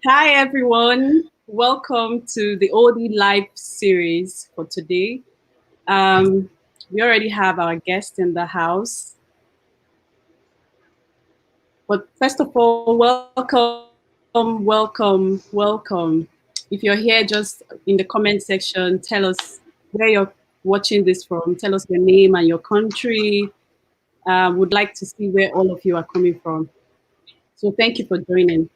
Hi, everyone. Welcome to the OD Live series for today. Um, we already have our guest in the house. But first of all, welcome. If you're here, just in the comment section, tell us where you're watching this from. Tell us your name and your country. Would like to see where all of you are coming from. So thank you for joining.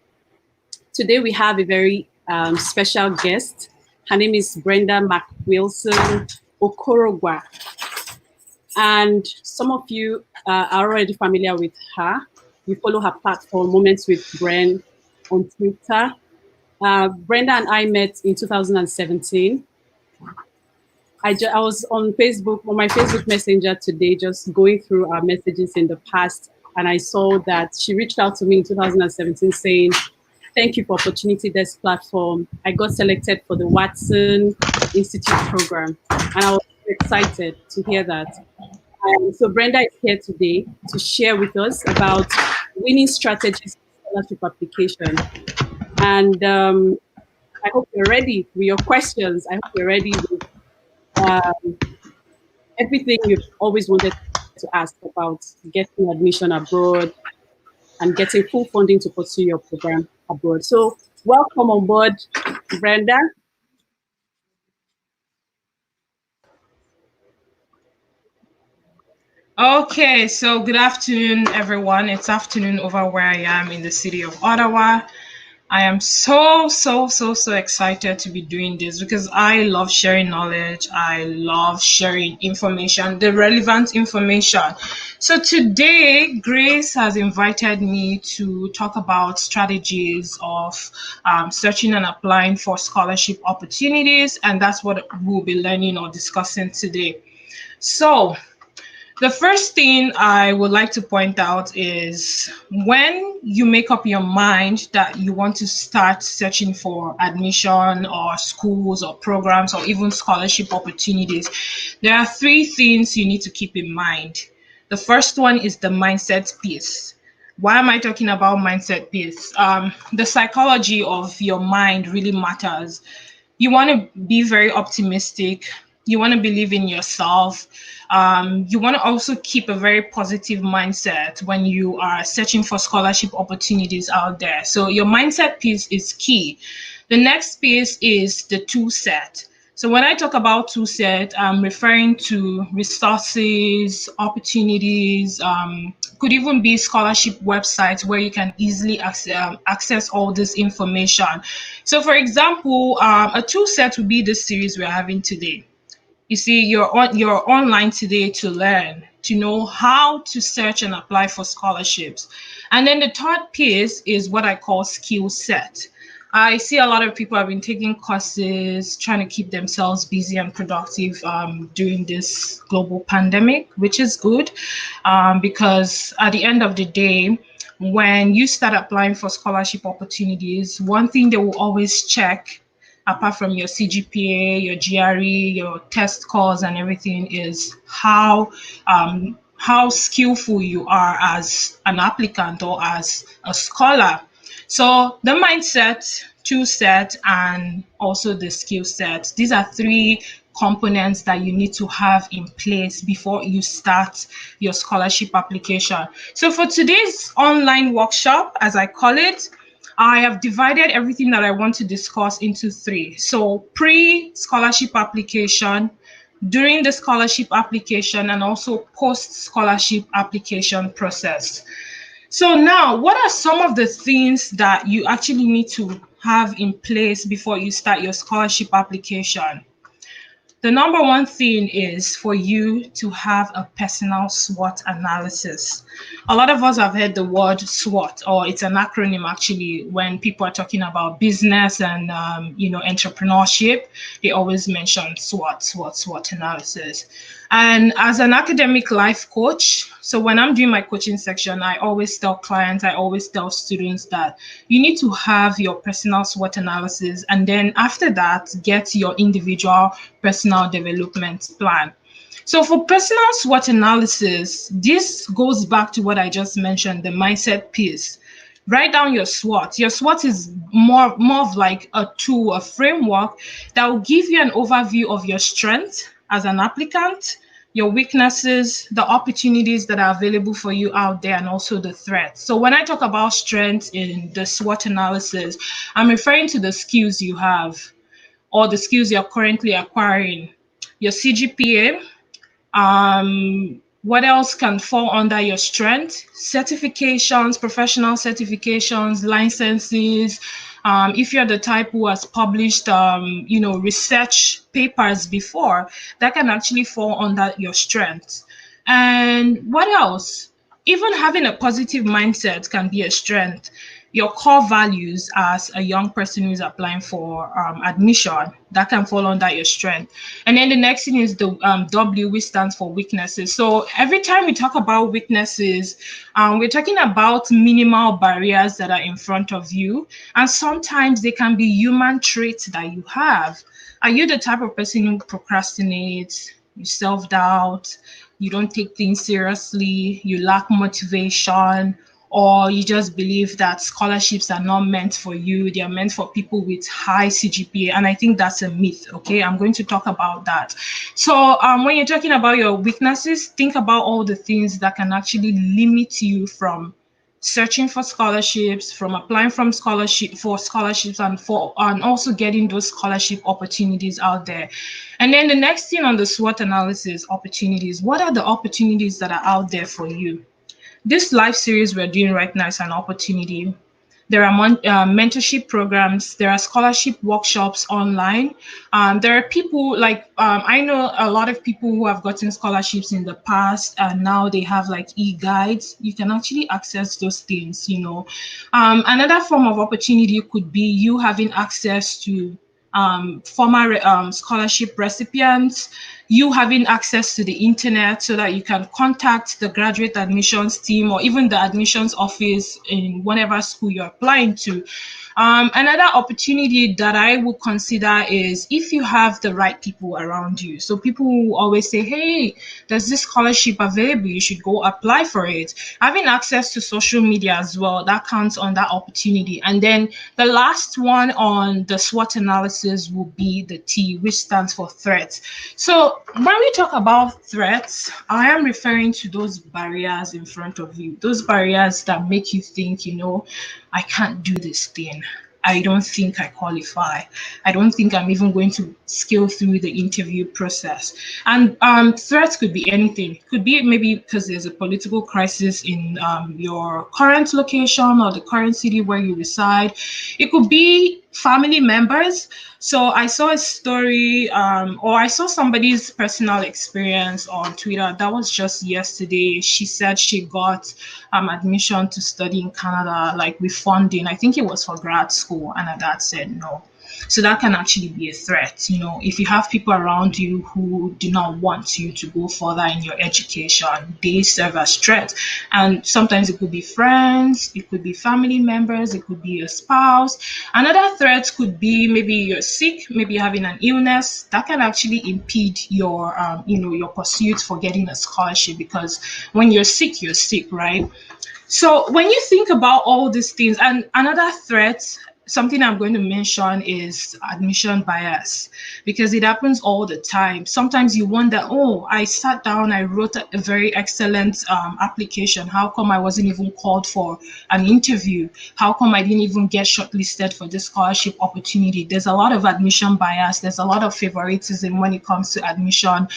Today we have a very special guest. Her name is Brenda McWilson-Okorogba. And some of you are already familiar with her. You follow her platform, Moments with Bren, on Twitter. Brenda and I met in 2017. I was on Facebook, on my Facebook Messenger today, just going through our messages in the past. And I saw that she reached out to me in 2017 saying, "Thank you for Opportunity Desk platform. I got selected for the Watson Institute program." And I was excited to hear that. So Brenda is here today to share with us about winning strategies for scholarship application. And I hope you're ready with your questions. I hope you're ready with um, everything you've always wanted to ask about getting admission abroad and getting full funding to pursue your program abroad. So welcome on board, Brenda. Okay, so good afternoon, everyone. It's afternoon over where I am in the city of Ottawa. I am so excited to be doing this because I love sharing knowledge. I love sharing information, the relevant information. So today, Grace has invited me to talk about strategies of searching and applying for scholarship opportunities, and that's what we'll be learning or discussing today. So, the first thing I would like to point out is when you make up your mind that you want to start searching for admission or schools or programs or even scholarship opportunities, there are three things you need to keep in mind. The first one is the mindset piece. Why am I talking about mindset piece? The psychology of your mind really matters. You want to be very optimistic. You want to believe in yourself. You want to also keep a very positive mindset when you are searching for scholarship opportunities out there. So your mindset piece is key. The next piece is the tool set. So when I talk about tool set, I'm referring to resources, opportunities, could even be scholarship websites where you can easily access all this information. So for example, a tool set would be this series we're having today. You see, you're online today to learn, to know how to search and apply for scholarships. And then the third piece is what I call skill set. I see a lot of people have been taking courses, trying to keep themselves busy and productive during this global pandemic, which is good because at the end of the day, when you start applying for scholarship opportunities, one thing they will always check apart from your CGPA, your GRE, your test scores and everything is how skillful you are as an applicant or as a scholar. So the mindset, tool set, and also the skill set. These are three components that you need to have in place before you start your scholarship application. So for today's online workshop, as I call it, I have divided everything that I want to discuss into three. So pre-scholarship application, during the scholarship application, and also post-scholarship application process. So now, what are some of the things that you actually need to have in place before you start your scholarship application? The number one thing is for you to have a personal SWOT analysis. A lot of us have heard the word SWOT, or it's an acronym actually. When people are talking about business and entrepreneurship, they always mention SWOT analysis. And as an academic life coach, so when I'm doing my coaching section, I always tell clients, I always tell students that you need to have your personal SWOT analysis, and then after that, get your individual personal development plan. So for personal SWOT analysis, this goes back to what I just mentioned, the mindset piece. Write down your SWOT. Your SWOT is more of like a tool, a framework that will give you an overview of your strengths as an applicant, your weaknesses, the opportunities that are available for you out there, and also the threats. So when I talk about strengths in the SWOT analysis, I'm referring to the skills you have or the skills you're currently acquiring, your CGPA. What else can fall under your strength? Certifications, professional certifications, licenses. If you're the type who has published, research papers before, that can actually fall under your strength. And what else? Even having a positive mindset can be a strength. Your core values as a young person who's applying for admission, that can fall under your strength. And then the next thing is the W, which stands for weaknesses. So every time we talk about weaknesses, we're talking about minimal barriers that are in front of you. And sometimes they can be human traits that you have. Are you the type of person who procrastinates, you self-doubt, you don't take things seriously, you lack motivation, or you just believe that scholarships are not meant for you, they are meant for people with high CGPA? And I think that's a myth. Okay, I'm going to talk about that. So when you're talking about your weaknesses, think about all the things that can actually limit you from searching for scholarships, from applying from scholarships, and also getting those scholarship opportunities out there. And then the next thing on the SWOT analysis, opportunities. What are the opportunities that are out there for you? This live series we're doing right now is an opportunity. There are mentorship programs. There are scholarship workshops online. There are people I know a lot of people who have gotten scholarships in the past, and now they have like e-guides. You can actually access those things. Another form of opportunity could be you having access to former scholarship recipients, you having access to the internet so that you can contact the graduate admissions team or even the admissions office in whatever school you're applying to. Another opportunity that I would consider is if you have the right people around you. So people who always say, hey, there's this scholarship available, you should go apply for it. Having access to social media as well, that counts on that opportunity. And then the last one on the SWOT analysis will be the T, which stands for threats. So when we talk about threats, I am referring to those barriers in front of you, those barriers that make you think, I can't do this thing. I don't think I qualify. I don't think I'm even going to scale through the interview process. And threats could be anything. It could be maybe because there's a political crisis in your current location or the current city where you reside. It could be family members. So I saw a story or I saw somebody's personal experience on Twitter. That was just yesterday. She said she got admission to study in Canada, like with funding. I think it was for grad school, and her dad said no. So that can actually be a threat. If you have people around you who do not want you to go further in your education, they serve as threats. And sometimes it could be friends, it could be family members, it could be a spouse. Another threat could be maybe you're sick, maybe you're having an illness. That can actually impede your, your pursuit for getting a scholarship, because when you're sick, right? So when you think about all these things, and another threat, something I'm going to mention is admission bias, because it happens all the time. Sometimes you wonder, oh, I sat down, I wrote a very excellent application. How come I wasn't even called for an interview? How come I didn't even get shortlisted for this scholarship opportunity? There's a lot of admission bias. There's a lot of favoritism when it comes to admission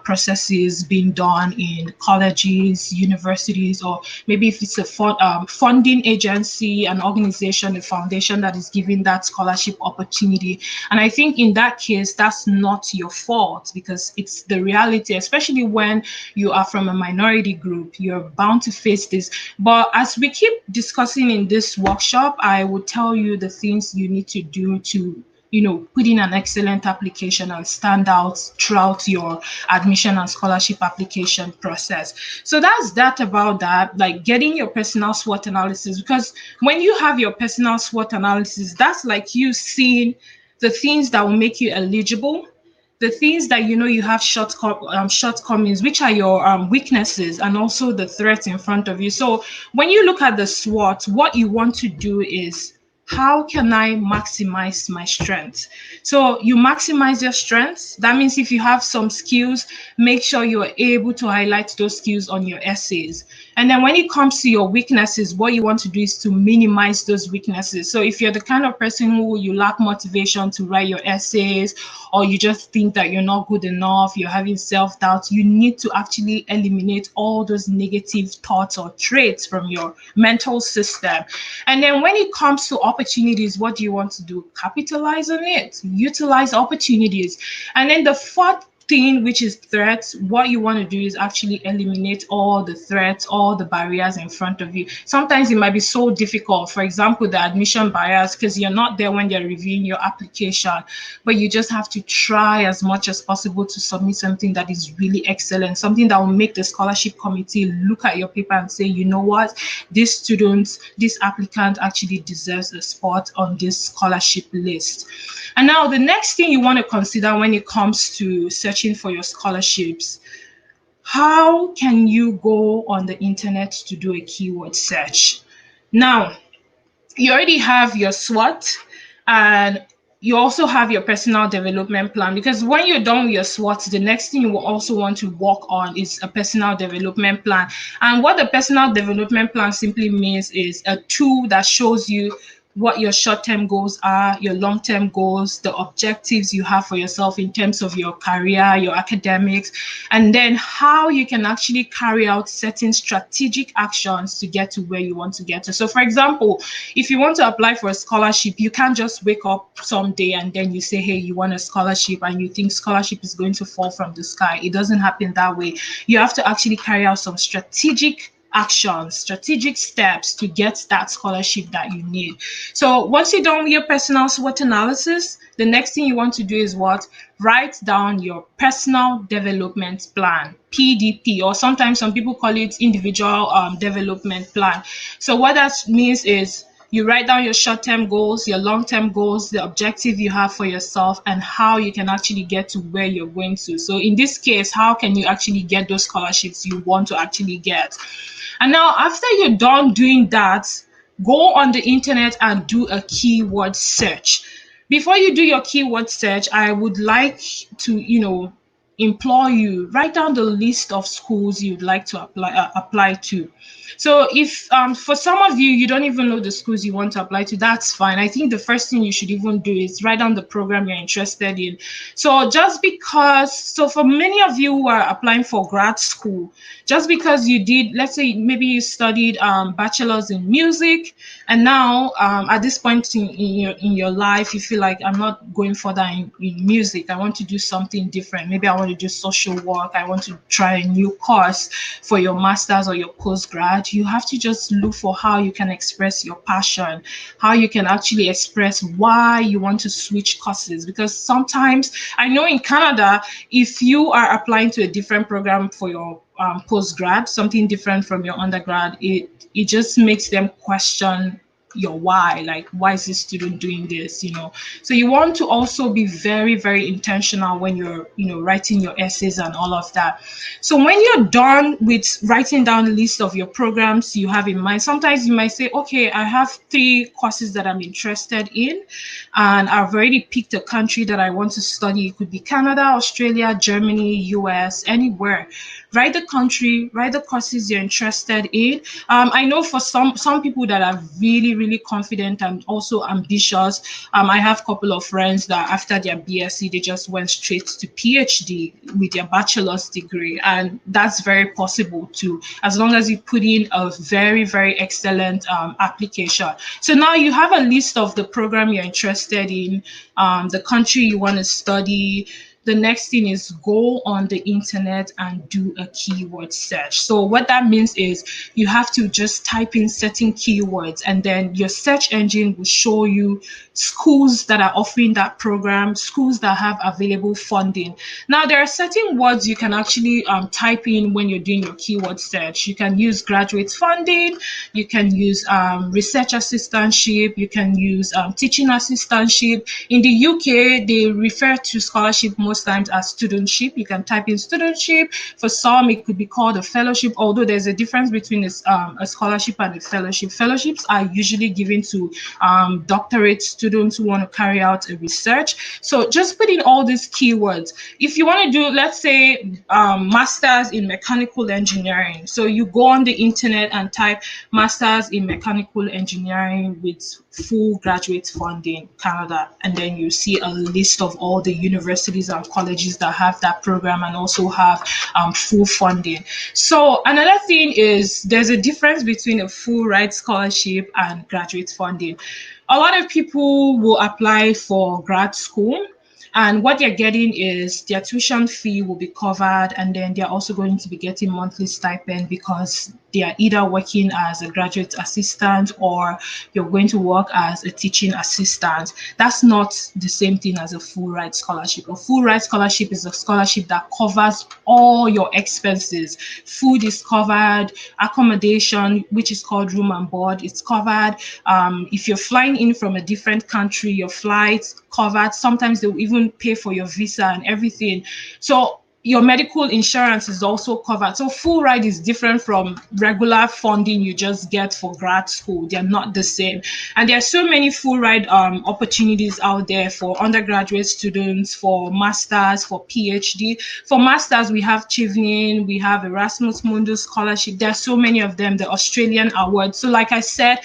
processes being done in colleges, universities, or maybe if it's a funding agency, an organization, a foundation that is giving that scholarship opportunity. And I think in that case, that's not your fault, because it's the reality, especially when you are from a minority group. You're bound to face this. But as we keep discussing in this workshop, I will tell you the things you need to do to put in an excellent application and stand out throughout your admission and scholarship application process. So that's that about that, like getting your personal SWOT analysis. Because when you have your personal SWOT analysis, that's like you seeing the things that will make you eligible, the things that you know you have shortcomings, which are your weaknesses, and also the threats in front of you. So when you look at the SWOT, what you want to do is, how can I maximize my strengths? So you maximize your strengths. That means if you have some skills, make sure you are able to highlight those skills on your essays. And then when it comes to your weaknesses, what you want to do is to minimize those weaknesses. So if you're the kind of person who you lack motivation to write your essays, or you just think that you're not good enough, you're having self-doubt, you need to actually eliminate all those negative thoughts or traits from your mental system. And then when it comes to opportunities, what do you want to do? Capitalize on it, utilize opportunities. And then the fourth thing, which is threats, what you want to do is actually eliminate all the threats, all the barriers in front of you. Sometimes it might be so difficult, for example, the admission barriers, because you're not there when they're reviewing your application, but you just have to try as much as possible to submit something that is really excellent, something that will make the scholarship committee look at your paper and say, you know what, this student, this applicant actually deserves a spot on this scholarship list. And now the next thing you want to consider when it comes to searching for your scholarships, how can you go on the internet to do a keyword search? Now, you already have your SWOT, and you also have your personal development plan, because when you're done with your SWOT, the next thing you will also want to work on is a personal development plan. And what the personal development plan simply means is a tool that shows you what your short-term goals are, your long-term goals, the objectives you have for yourself in terms of your career, your academics, and then how you can actually carry out certain strategic actions to get to where you want to get to. So for example, if you want to apply for a scholarship, you can't just wake up someday and then you say, hey, you want a scholarship, and you think scholarship is going to fall from the sky. It doesn't happen that way. You have to actually carry out some strategic actions, strategic steps to get that scholarship that you need. So once you're done with your personal SWOT analysis, the next thing you want to do is what? Write down your personal development plan, PDP, or sometimes some people call it individual development plan. So what that means is, you write down your short-term goals, your long-term goals, the objective you have for yourself, and how you can actually get to where you're going to. So in this case, how can you actually get those scholarships you want to actually get? And now, after you're done doing that, go on the internet and do a keyword search. Before you do your keyword search, I would like to, implore you, write down the list of schools you'd like to apply to. So if for some of you, you don't even know the schools you want to apply to, that's fine. I think the first thing you should even do is write down the program you're interested in. So for many of you who are applying for grad school, just because you did, let's say maybe you studied bachelor's in music, and now at this point in your life, you feel like, I'm not going further in music. I want to do something different. Maybe I want to do social work. I want to try a new course for your master's or your postgrad. You have to just look for how you can express your passion, how you can actually express why you want to switch courses. Because sometimes, I know in Canada, if you are applying to a different program for your postgrad, something different from your undergrad, it just makes them question your why. Like, why is this student doing this? So you want to also be very, very intentional when you're writing your essays and all of that. So when you're done with writing down a list of your programs you have in mind, sometimes you might say, okay, I have 3 courses that I'm interested in, and I've already picked a country that I want to study. It could be Canada, Australia, Germany, US, anywhere. Write the country, write the courses you're interested in. I know for some people that are really, really confident and also ambitious, I have a couple of friends that after their BSc, they just went straight to PhD with their bachelor's degree. And that's very possible too, as long as you put in a very, very excellent application. So now you have a list of the program you're interested in, the country you want to study. The next thing is go on the internet and do a keyword search. So what that means is you have to just type in certain keywords, and then your search engine will show you schools that are offering that program, schools that have available funding. Now, there are certain words you can actually type in when you're doing your keyword search. You can use graduate funding, you can use research assistantship, you can use teaching assistantship. In the UK, they refer to scholarship most times as studentship. You can type in studentship. For some, it could be called a fellowship, although there's a difference between a scholarship and a fellowship. Fellowships are usually given to doctorate students who want to carry out a research. So just put in all these keywords. If you want to do, let's say, masters in mechanical engineering, so you go on the internet and type masters in mechanical engineering with full graduate funding, Canada, and then you see a list of all the universities and colleges that have that program and also have full funding. So another thing is there's a difference between a full ride scholarship and graduate funding. A lot of people will apply for grad school, and what they're getting is their tuition fee will be covered, and then they're also going to be getting monthly stipend because they are either working as a graduate assistant or you're going to work as a teaching assistant. That's not the same thing as a full ride scholarship. A full ride scholarship is a scholarship that covers all your expenses. Food is covered, accommodation, which is called room and board, it's covered. If you're flying in from a different country, your flights covered. Sometimes they will even pay for your visa and everything. So your medical insurance is also covered. So full ride is different from regular funding you just get for grad school. They're not the same. And there are so many full ride opportunities out there for undergraduate students, for masters, for PhD. For masters, we have Chevening, we have Erasmus Mundus Scholarship. There are so many of them, the Australian Award. So like I said,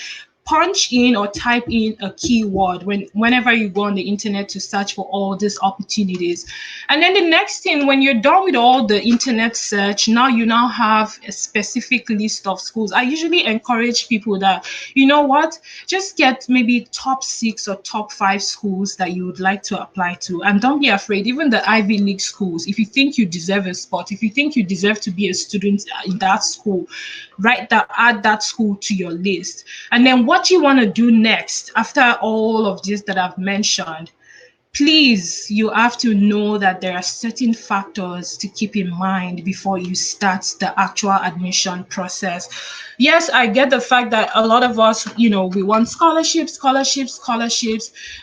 punch in or type in a keyword whenever you go on the internet to search for all these opportunities. And then the next thing, when you're done with all the internet search, now you now have a specific list of schools. I usually encourage people that, you know what, just get maybe top 6 or top 5 schools that you would like to apply to. And don't be afraid, even the Ivy League schools, if you think you deserve a spot, if you think you deserve to be a student in that school, add that school to your list. And then what you want to do next after all of this that I've mentioned, please, you have to know that there are certain factors to keep in mind before you start the actual admission process. Yes, I get the fact that a lot of us, we want scholarships,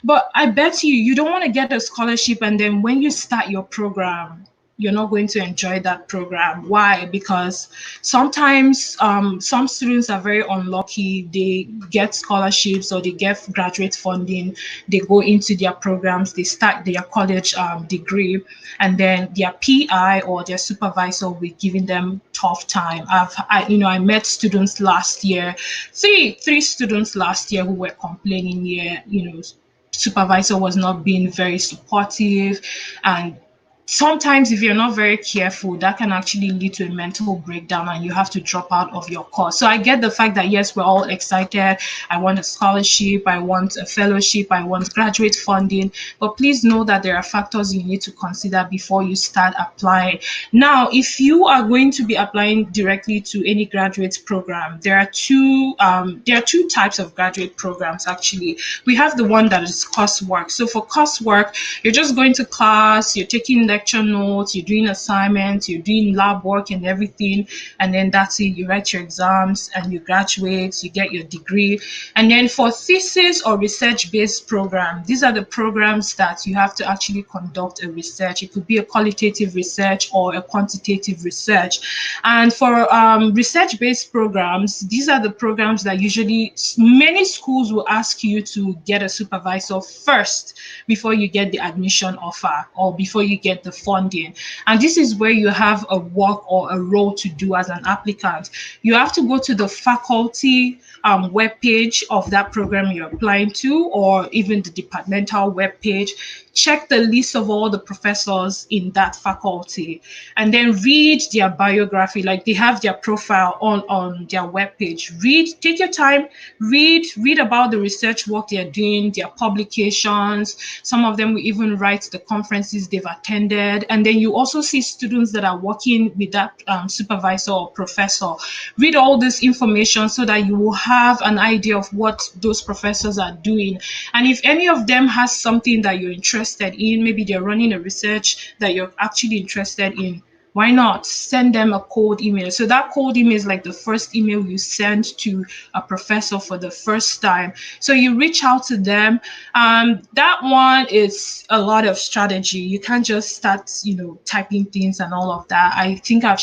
but I bet you don't want to get a scholarship and then when you start your program, you're not going to enjoy that program. Why? Because sometimes some students are very unlucky. They get scholarships or they get graduate funding. They go into their programs. They start their college degree, and then their PI or their supervisor will be giving them tough time. I met students last year, three students last year who were complaining. Supervisor was not being very supportive, and sometimes if you're not very careful, that can actually lead to a mental breakdown and you have to drop out of your course. So I get the fact that, yes, we're all excited. I want a scholarship, I want a fellowship, I want graduate funding, but please know that there are factors you need to consider before you start applying. Now, if you are going to be applying directly to any graduate program, there are two types of graduate programs actually. We have the one that is coursework. So for coursework, you're just going to class, you're taking lecture notes, you're doing assignments, you're doing lab work and everything, and then that's it. You write your exams and you graduate, you get your degree. And then for thesis or research-based program, these are the programs that you have to actually conduct a research. It could be a qualitative research or a quantitative research. And for research-based programs, these are the programs that usually many schools will ask you to get a supervisor first before you get the admission offer or before you get the funding. And this is where you have a work or a role to do as an applicant. You have to go to the faculty webpage of that program you're applying to, or even the departmental webpage. Check the list of all the professors in that faculty and then read their biography, like they have their profile on their webpage. Take your time, read about the research work they're doing, their publications. Some of them will even write the conferences they've attended. And then you also see students that are working with that supervisor or professor. Read all this information so that you will have an idea of what those professors are doing. And if any of them has something that you're interested in, maybe they're running a research that you're actually interested in, why not send them a cold email? So that cold email is like the first email you send to a professor for the first time. So you reach out to them. That one is a lot of strategy. You can't just start, typing things and all of that. I think I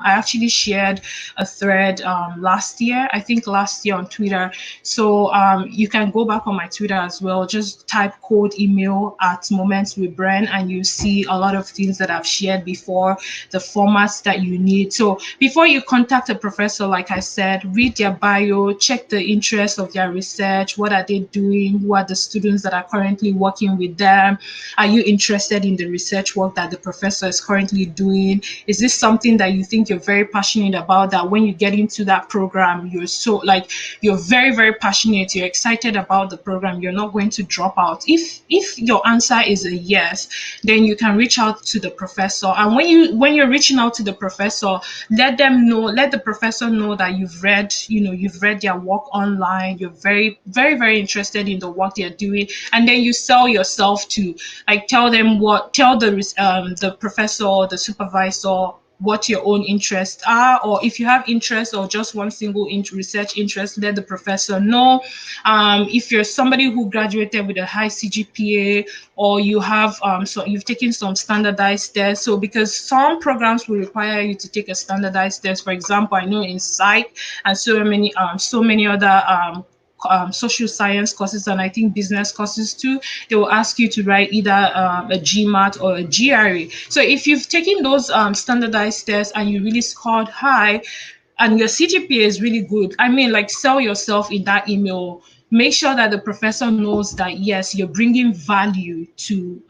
actually shared a thread last year, I think last year on Twitter. So you can go back on my Twitter as well. Just type cold email at Moments with Bren, and you see a lot of things that I've shared before, the formats that you need. So before you contact a professor, like I said, read their bio, check the interest of their research. What are they doing? Who are the students that are currently working with them? Are you interested in the research work that the professor is currently doing? Is this something that you think you're very passionate about, that when you get into that program, you're very, very passionate, you're excited about the program, you're not going to drop out? If your answer is a yes, then you can reach out to the professor. And when you're reaching out to the professor, let the professor know that you've read their work online, you're very, very, very interested in the work they're doing, and then you sell yourself to, like, tell the professor or the supervisor what your own interests are, or if you have interest or just one single research interest, let the professor know. If you're somebody who graduated with a high CGPA, or you've taken some standardized tests. So because some programs will require you to take a standardized test. For example, I know in psych and so many other social science courses, and I think business courses too, they will ask you to write either a GMAT or a GRE. So if you've taken those standardized tests and you really scored high, and your CGPA is really good, I mean, like, sell yourself in that email. Make sure that the professor knows that yes, you're bringing value to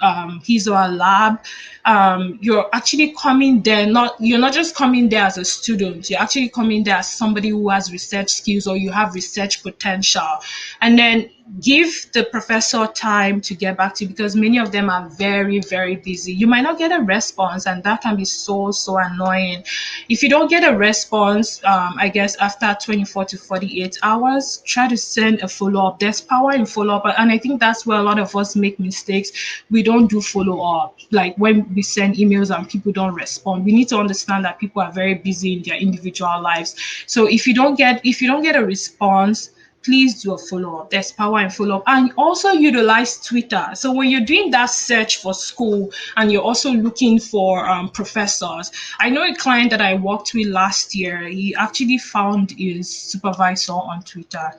his or her lab. You're actually coming there, you're not just coming there as a student. You're actually coming there as somebody who has research skills, or you have research potential. And then give the professor time to get back to you, because many of them are very, very busy. You might not get a response, and that can be so, so annoying. If you don't get a response, I guess after 24 to 48 hours, try to send a follow-up. There's power in follow-up, and I think that's where a lot of us make mistakes. We don't do follow-up. Like, when we send emails and people don't respond, we need to understand that people are very busy in their individual lives. So if you don't get a response, please do a follow-up. There's power in follow-up. And also utilize Twitter. So when you're doing that search for school and you're also looking for professors, I know a client that I worked with last year, he actually found his supervisor on Twitter.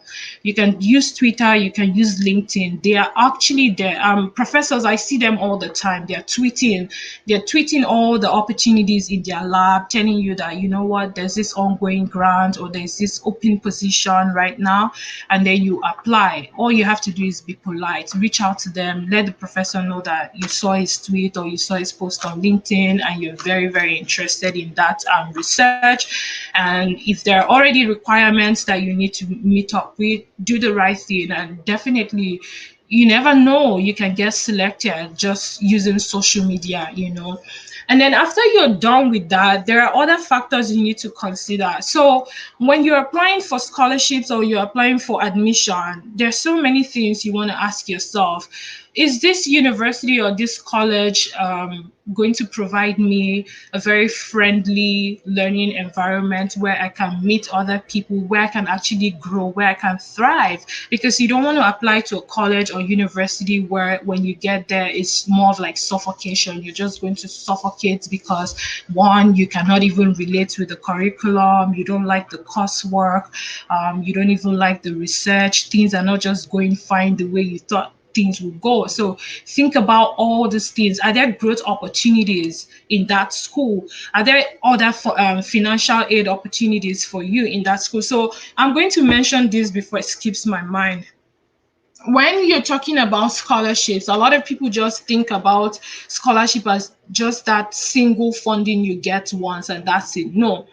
You can use Twitter, you can use LinkedIn. They are actually there. Professors, I see them all the time. They're tweeting all the opportunities in their lab, telling you that, you know what, there's this ongoing grant, or there's this open position right now, and then you apply. All you have to do is be polite, reach out to them, let the professor know that you saw his tweet or you saw his post on LinkedIn, and you're very, very interested in that research. And if there are already requirements that you need to meet up with, do the right thing. And definitely, you never know, you can get selected just using social media. And then after you're done with that, there are other factors you need to consider. So when you're applying for scholarships or you're applying for admission, there's so many things you want to ask yourself. Is this university or this college going to provide me a very friendly learning environment where I can meet other people, where I can actually grow, where I can thrive? Because you don't want to apply to a college or university where when you get there, it's more of like suffocation. You're just going to suffocate because, one, you cannot even relate with the curriculum, you don't like the coursework, you don't even like the research, things are not just going fine the way you thought things will go. So think about all these things. Are there growth opportunities in that school? Are there other financial aid opportunities for you in that school? So I'm going to mention this before it skips my mind. When you're talking about scholarships, a lot of people just think about scholarship as just that single funding you get once and that's it. No,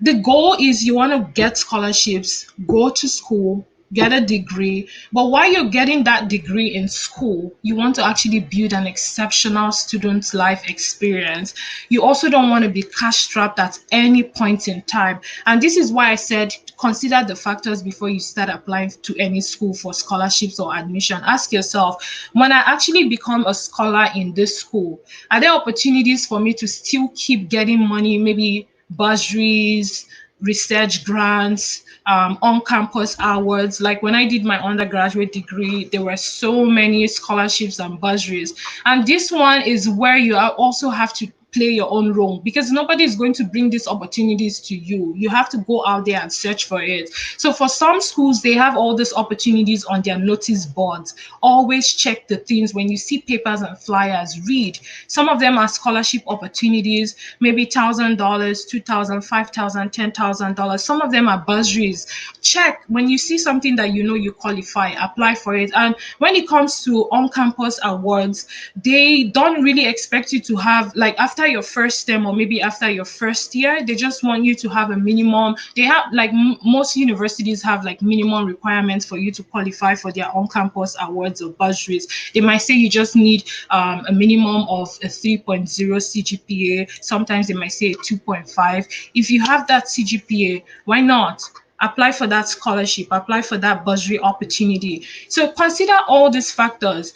the goal is you want to get scholarships, go to school, get a degree. But while you're getting that degree in school, you want to actually build an exceptional student life experience. You also don't want to be cash strapped at any point in time. And this is why I said consider the factors before you start applying to any school for scholarships or admission. Ask yourself, when I actually become a scholar in this school, are there opportunities for me to still keep getting money, maybe bursaries, research grants, on-campus awards? Like when I did my undergraduate degree, there were so many scholarships and bursaries. And this one is where you also have to play your own role, because nobody is going to bring these opportunities to you. You have to go out there and search for it. So for some schools, they have all these opportunities on their notice boards. Always check the things. When you see papers and flyers, read. Some of them are scholarship opportunities, maybe $1,000, $2,000, $5,000, $10,000. Some of them are bursaries. Check. When you see something that you know you qualify, apply for it. And when it comes to on-campus awards, they don't really expect you to have, like, after your first term or maybe after your first year, they just want you to have a minimum. They have, like, most universities have like minimum requirements for you to qualify for their on-campus awards or bursaries. They might say you just need a minimum of a 3.0 CGPA. Sometimes they might say a 2.5. If you have that CGPA, why not apply for that scholarship, apply for that bursary opportunity? So consider all these factors.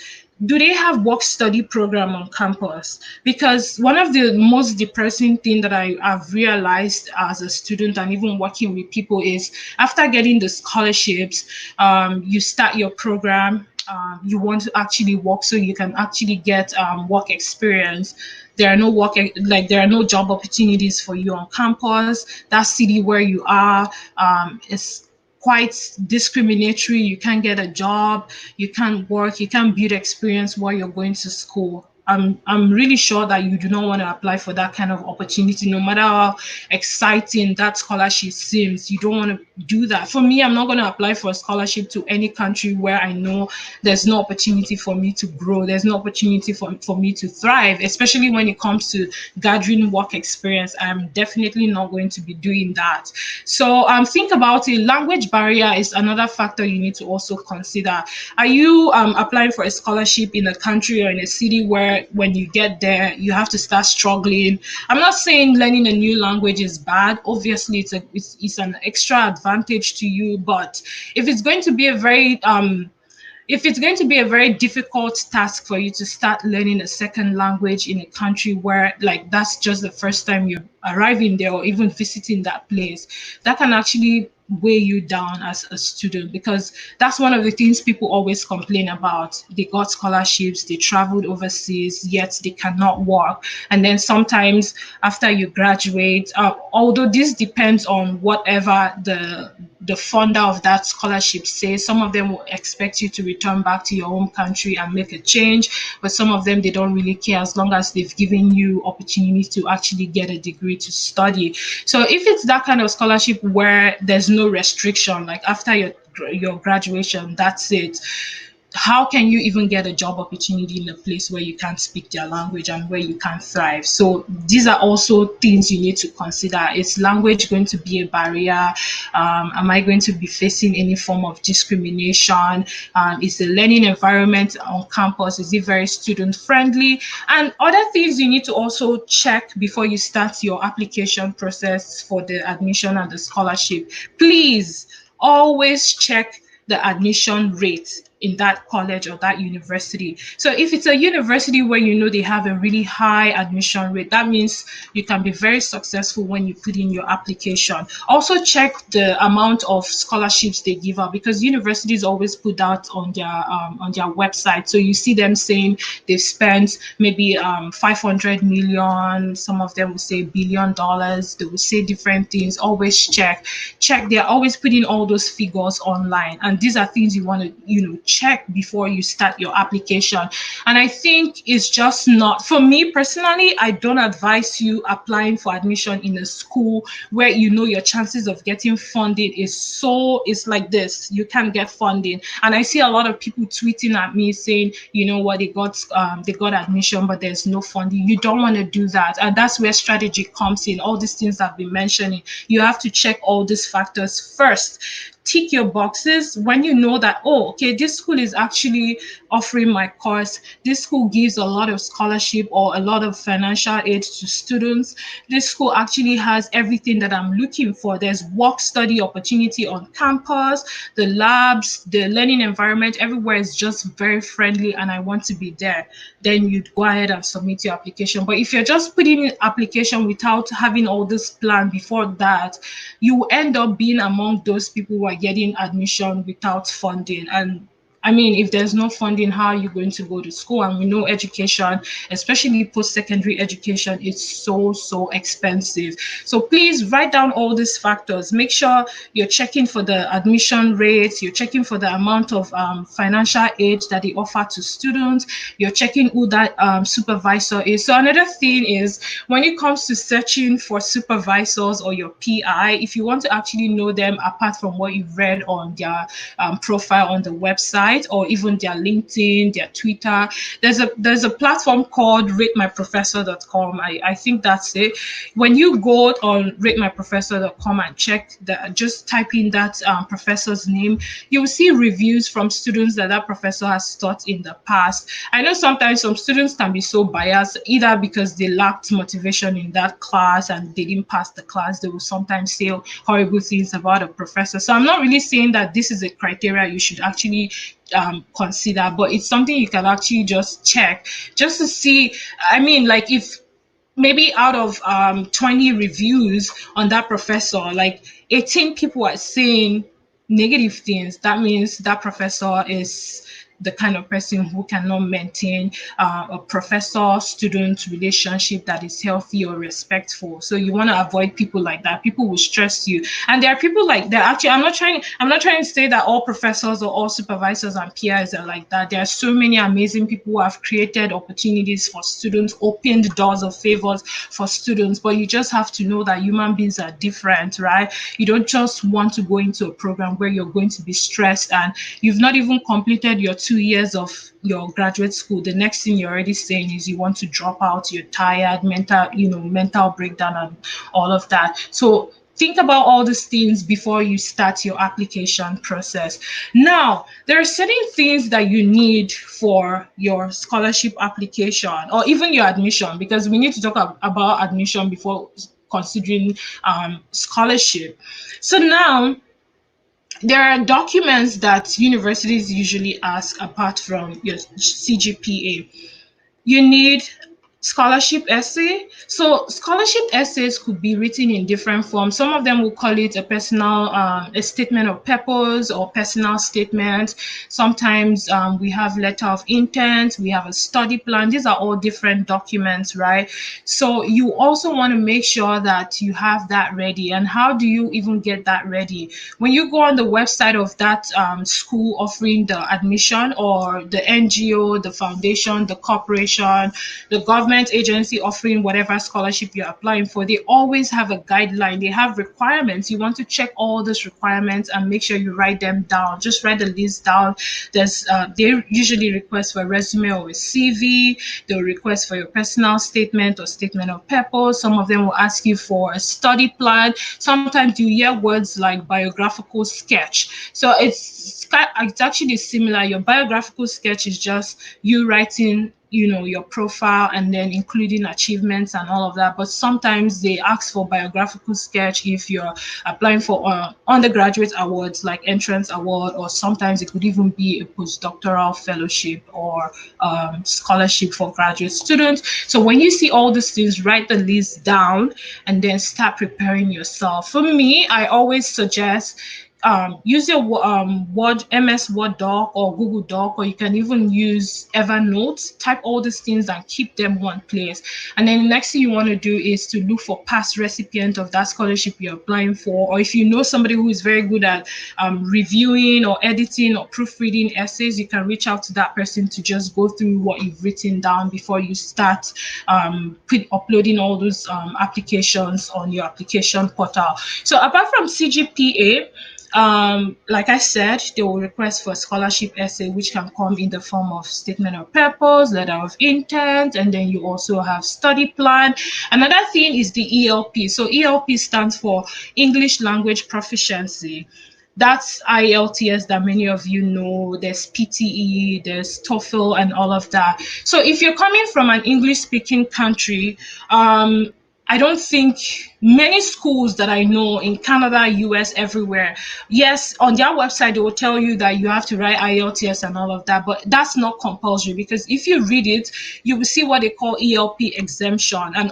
Do they have work study program on campus? Because one of the most depressing thing that have realized as a student and even working with people is, after getting the scholarships, you start your program, you want to actually work so you can actually get work experience. There are no there are no job opportunities for you on campus. That city where you are is quite discriminatory. You can't get a job, you can't work, you can't build experience while you're going to school. I'm really sure that you do not want to apply for that kind of opportunity, no matter how exciting that scholarship seems. You don't want to do that. For me, I'm not going to apply for a scholarship to any country where I know there's no opportunity for me to grow, there's no opportunity for me to thrive, especially when it comes to gathering work experience. I'm definitely not going to be doing that. So think about it. Language barrier is another factor you need to also consider. Are you applying for a scholarship in a country or in a city where when you get there you have to start struggling? I'm not saying learning a new language is bad. Obviously it's an extra advantage to you, but if it's going to be a very difficult task for you to start learning a second language in a country where, like, that's just the first time you're arriving there or even visiting that place, that can actually weigh you down as a student, because that's one of the things people always complain about. They got scholarships, they traveled overseas, yet they cannot work. And then sometimes after you graduate, although this depends on whatever the funder of that scholarship says, some of them will expect you to return back to your home country and make a change, but some of them, they don't really care as long as they've given you opportunity to actually get a degree to study. So if it's that kind of scholarship where there's no restriction, like after your graduation, that's it, how can you even get a job opportunity in a place where you can't speak their language and where you can't thrive? So these are also things you need to consider. Is language going to be a barrier? Am I going to be facing any form of discrimination? Is the learning environment on campus, is it very student friendly? And other things you need to also check before you start your application process for the admission and the scholarship. Please always check the admission rate in that college or that university. So if it's a university where you know they have a really high admission rate, that means you can be very successful when you put in your application. Also check the amount of scholarships they give out, because universities always put out on their website. So you see them saying they've spent maybe 500 million, some of them will say $1 billion, they will say different things. Always check. They're always putting all those figures online, and these are things you want to check before you start your application. And I think it's just not, for me personally, I don't advise you applying for admission in a school where you know your chances of getting funding is like this, you can't get funding. And I see a lot of people tweeting at me saying, you know what, they got admission but there's no funding. You don't want to do that, and that's where strategy comes in. All these things I've been mentioning, you have to check all these factors first. tick your boxes when you know that, oh, okay, this school is actually offering my course. This school gives a lot of scholarship or a lot of financial aid to students. This school actually has everything that I'm looking for. There's work study opportunity on campus, the labs, the learning environment, everywhere is just very friendly and I want to be there. Then you'd go ahead and submit your application. But if you're just putting in application without having all this plan before that, you end up being among those people who are getting admission without funding. And I mean, if there's no funding, how are you going to go to school? And we know education, especially post-secondary education, is so expensive. So please write down all these factors. Make sure you're checking for the admission rates. You're checking for the amount of financial aid that they offer to students. You're checking who that supervisor is. So another thing is, when it comes to searching for supervisors or your PI, if you want to actually know them apart from what you've read on their profile on the website, or even their LinkedIn, their Twitter, there's a platform called ratemyprofessor.com. I think that's it. When you go on ratemyprofessor.com and check that, just type in that professor's name, you'll see reviews from students that professor has taught in the past. I know sometimes some students can be so biased, either because they lacked motivation in that class and they didn't pass the class. They will sometimes say horrible things about a professor. So I'm not really saying that this is a criteria you should actually consider, but it's something you can actually just check just to see. I mean, like, if maybe out of 20 reviews on that professor, like 18 people are saying negative things, that means that professor is the kind of person who cannot maintain a professor-student relationship that is healthy or respectful. So you want to avoid people like that. People will stress you, and there are people like that. Actually, I'm not trying to say that all professors or all supervisors and PIs are like that. There are so many amazing people who have created opportunities for students, opened doors of favors for students. But you just have to know that human beings are different, right? You don't just want to go into a program where you're going to be stressed and you've not even completed your 2 years of your graduate school. The next thing you're already saying is you want to drop out, you're tired, mental breakdown and all of that. So think about all these things before you start your application process. Now, there are certain things that you need for your scholarship application or even your admission, because we need to talk about admission before considering scholarship. So now, there are documents that universities usually ask apart from your CGPA. You need scholarship essay. So scholarship essays could be written in different forms. Some of them will call it a personal, a statement of purpose or personal statement. Sometimes we have letter of intent, we have a study plan. These are all different documents, right? So you also want to make sure that you have that ready. And how do you even get that ready? When you go on the website of that school offering the admission, or the NGO, the foundation, the corporation, the government agency offering whatever scholarship you're applying for, they always have a guideline. They have requirements. You want to check all those requirements and make sure you write them down. Just write the list down. They usually request for a resume or a CV. They'll request for your personal statement or statement of purpose. Some of them will ask you for a study plan. Sometimes you hear words like biographical sketch. So it's actually similar. Your biographical sketch is just you writing your profile and then including achievements and all of that. But sometimes they ask for biographical sketch if you're applying for undergraduate awards like entrance award, or sometimes it could even be a postdoctoral fellowship or scholarship for graduate students. So when you see all these things, write the list down and then start preparing yourself. For me, I always suggest use your MS Word doc or Google Doc, or you can even use Evernote. Type all these things and keep them one place. And then the next thing you want to do is to look for past recipient of that scholarship you're applying for, or if you know somebody who is very good at reviewing or editing or proofreading essays, you can reach out to that person to just go through what you've written down before you start uploading all those applications on your application portal. So apart from CGPA, like I said, they will request for a scholarship essay, which can come in the form of statement of purpose, letter of intent, and then you also have study plan. Another thing is the ELP. So ELP stands for English Language Proficiency. That's IELTS that many of you know. There's PTE, there's TOEFL, and all of that. So if you're coming from an English speaking country, I don't think many schools that I know in Canada, US, everywhere, yes, on their website, they will tell you that you have to write IELTS and all of that, but that's not compulsory, because if you read it, you will see what they call ELP exemption. And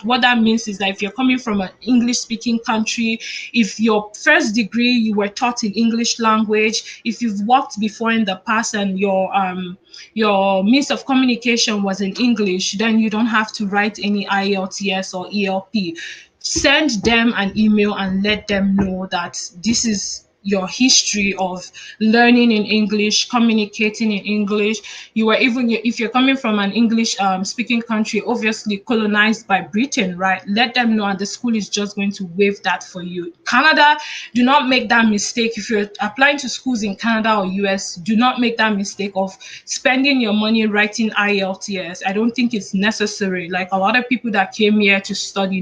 what that means is that if you're coming from an English speaking country, if your first degree you were taught in English language, if you've worked before in the past and your means of communication was in English, then you don't have to write any IELTS or ELP. Send them an email and let them know that this is your history of learning in English, communicating in English. You were even, if you're coming from an English speaking country, obviously colonized by Britain, right? Let them know, and the school is just going to waive that for you. Canada, do not make that mistake. If you're applying to schools in Canada or US, do not make that mistake of spending your money writing IELTS. I don't think it's necessary. Like a lot of people that came here to study,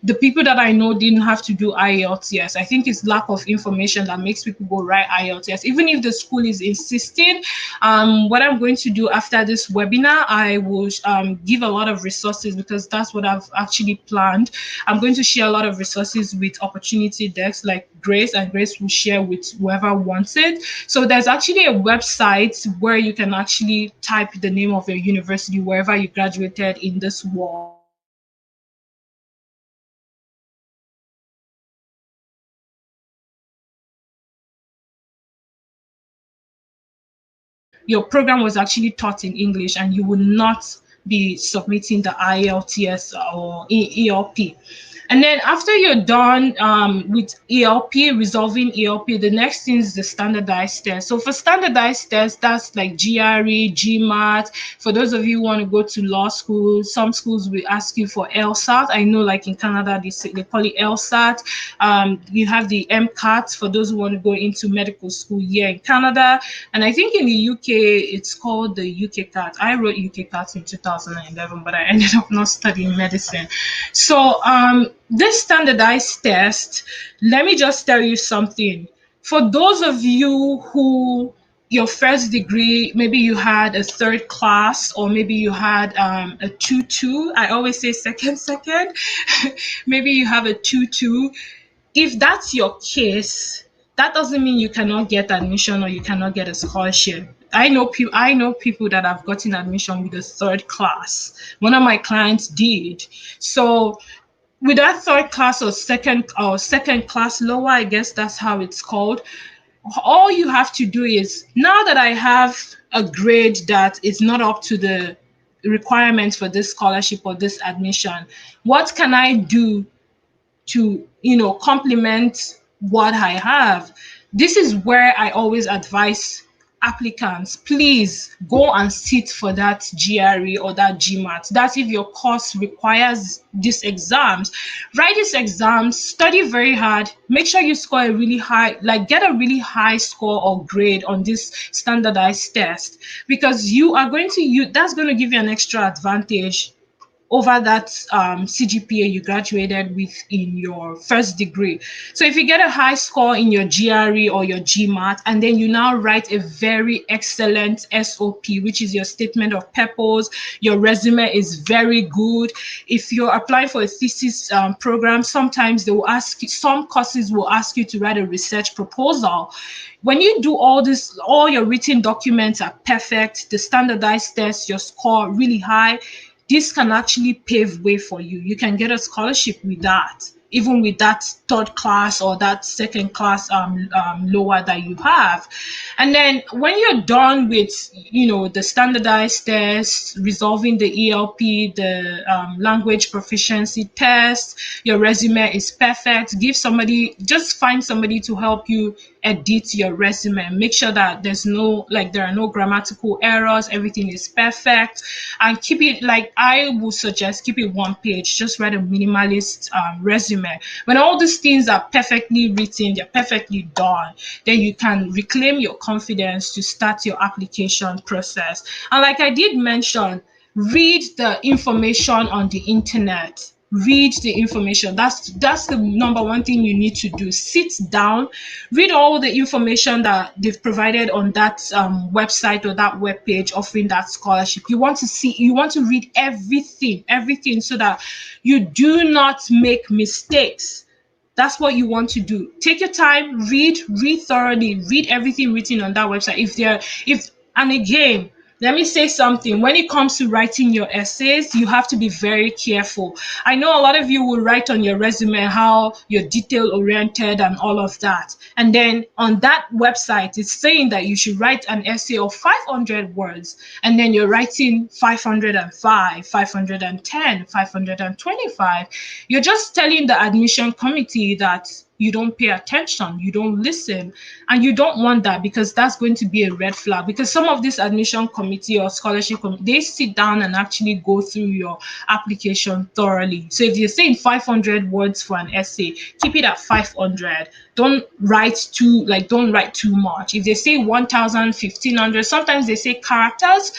the people that I know didn't have to do IELTS. I think it's lack of information that makes people go write IELTS. Even if the school is insisting, what I'm going to do after this webinar, I will give a lot of resources, because that's what I've actually planned. I'm going to share a lot of resources with opportunity desks like Grace, and Grace will share with whoever wants it. So there's actually a website where you can actually type the name of your university, wherever you graduated in this world. Your program was actually taught in English, and you will not be submitting the IELTS or ELP. And then after you're done with ELP, resolving ELP, the next thing is the standardized test. So for standardized tests, that's like GRE, Gmat. For those of you who want to go to law school, some schools will ask you for LSAT. I know like in Canada, they call it LSAT. You have the MCAT for those who want to go into medical school here in Canada. And I think in the UK, it's called the UK CAT. I wrote UK CAT in 2011, but I ended up not studying medicine. So this standardized test, let me just tell you something. For those of you who your first degree, maybe you had a third class, or maybe you had a 2-2. I always say second. Maybe you have a 2-2. If that's your case, that doesn't mean you cannot get admission or you cannot get a scholarship. I know people that have gotten admission with a third class. One of my clients did. So with that third class or second class lower, I guess that's how it's called. All you have to do is, now that I have a grade that is not up to the requirements for this scholarship or this admission, what can I do to complement what I have? This is where I always advise applicants, please go and sit for that GRE or that Gmat. That's if your course requires these exams. Write these exams, study very hard, make sure you score a really high, like get a really high score or grade on this standardized test, because that's going to give you an extra advantage over that CGPA you graduated with in your first degree. So if you get a high score in your GRE or your Gmat, and then you now write a very excellent SOP, which is your statement of purpose, your resume is very good. If you're applying for a thesis program, sometimes they will ask you, some courses will ask you to write a research proposal. When you do all this, all your written documents are perfect, the standardized test, your score really high, this can actually pave way for you. You can get a scholarship with that, even with that third class or that second class lower that you have. And then when you're done with, the standardized test, resolving the ELP, the language proficiency test, your resume is perfect. Just find somebody to help you edit your resume. Make sure that there are no grammatical errors. Everything is perfect, and keep it, like I would suggest, keep it one page. Just write a minimalist resume. When all these things are perfectly written, they're perfectly done, then you can reclaim your confidence to start your application process. And like I did mention, read the information on the internet. read the information. That's the number one thing you need to do. Sit down, read all the information that they've provided on that website or that web page offering that scholarship. You want to read everything, so that you do not make mistakes. That's what you want to do. Take your time, read thoroughly, read everything written on that website. And again, let me say something. When it comes to writing your essays, you have to be very careful. I know a lot of you will write on your resume how you're detail oriented and all of that. And then on that website, it's saying that you should write an essay of 500 words. And then you're writing 505, 510, 525. You're just telling the admission committee that you don't pay attention, you don't listen, and you don't want that, because that's going to be a red flag. Because some of this admission committee or scholarship committee, they sit down and actually go through your application thoroughly. So if you're saying 500 words for an essay, keep it at 500. Don't write too much. If they say 1,000, 1,500, sometimes they say characters,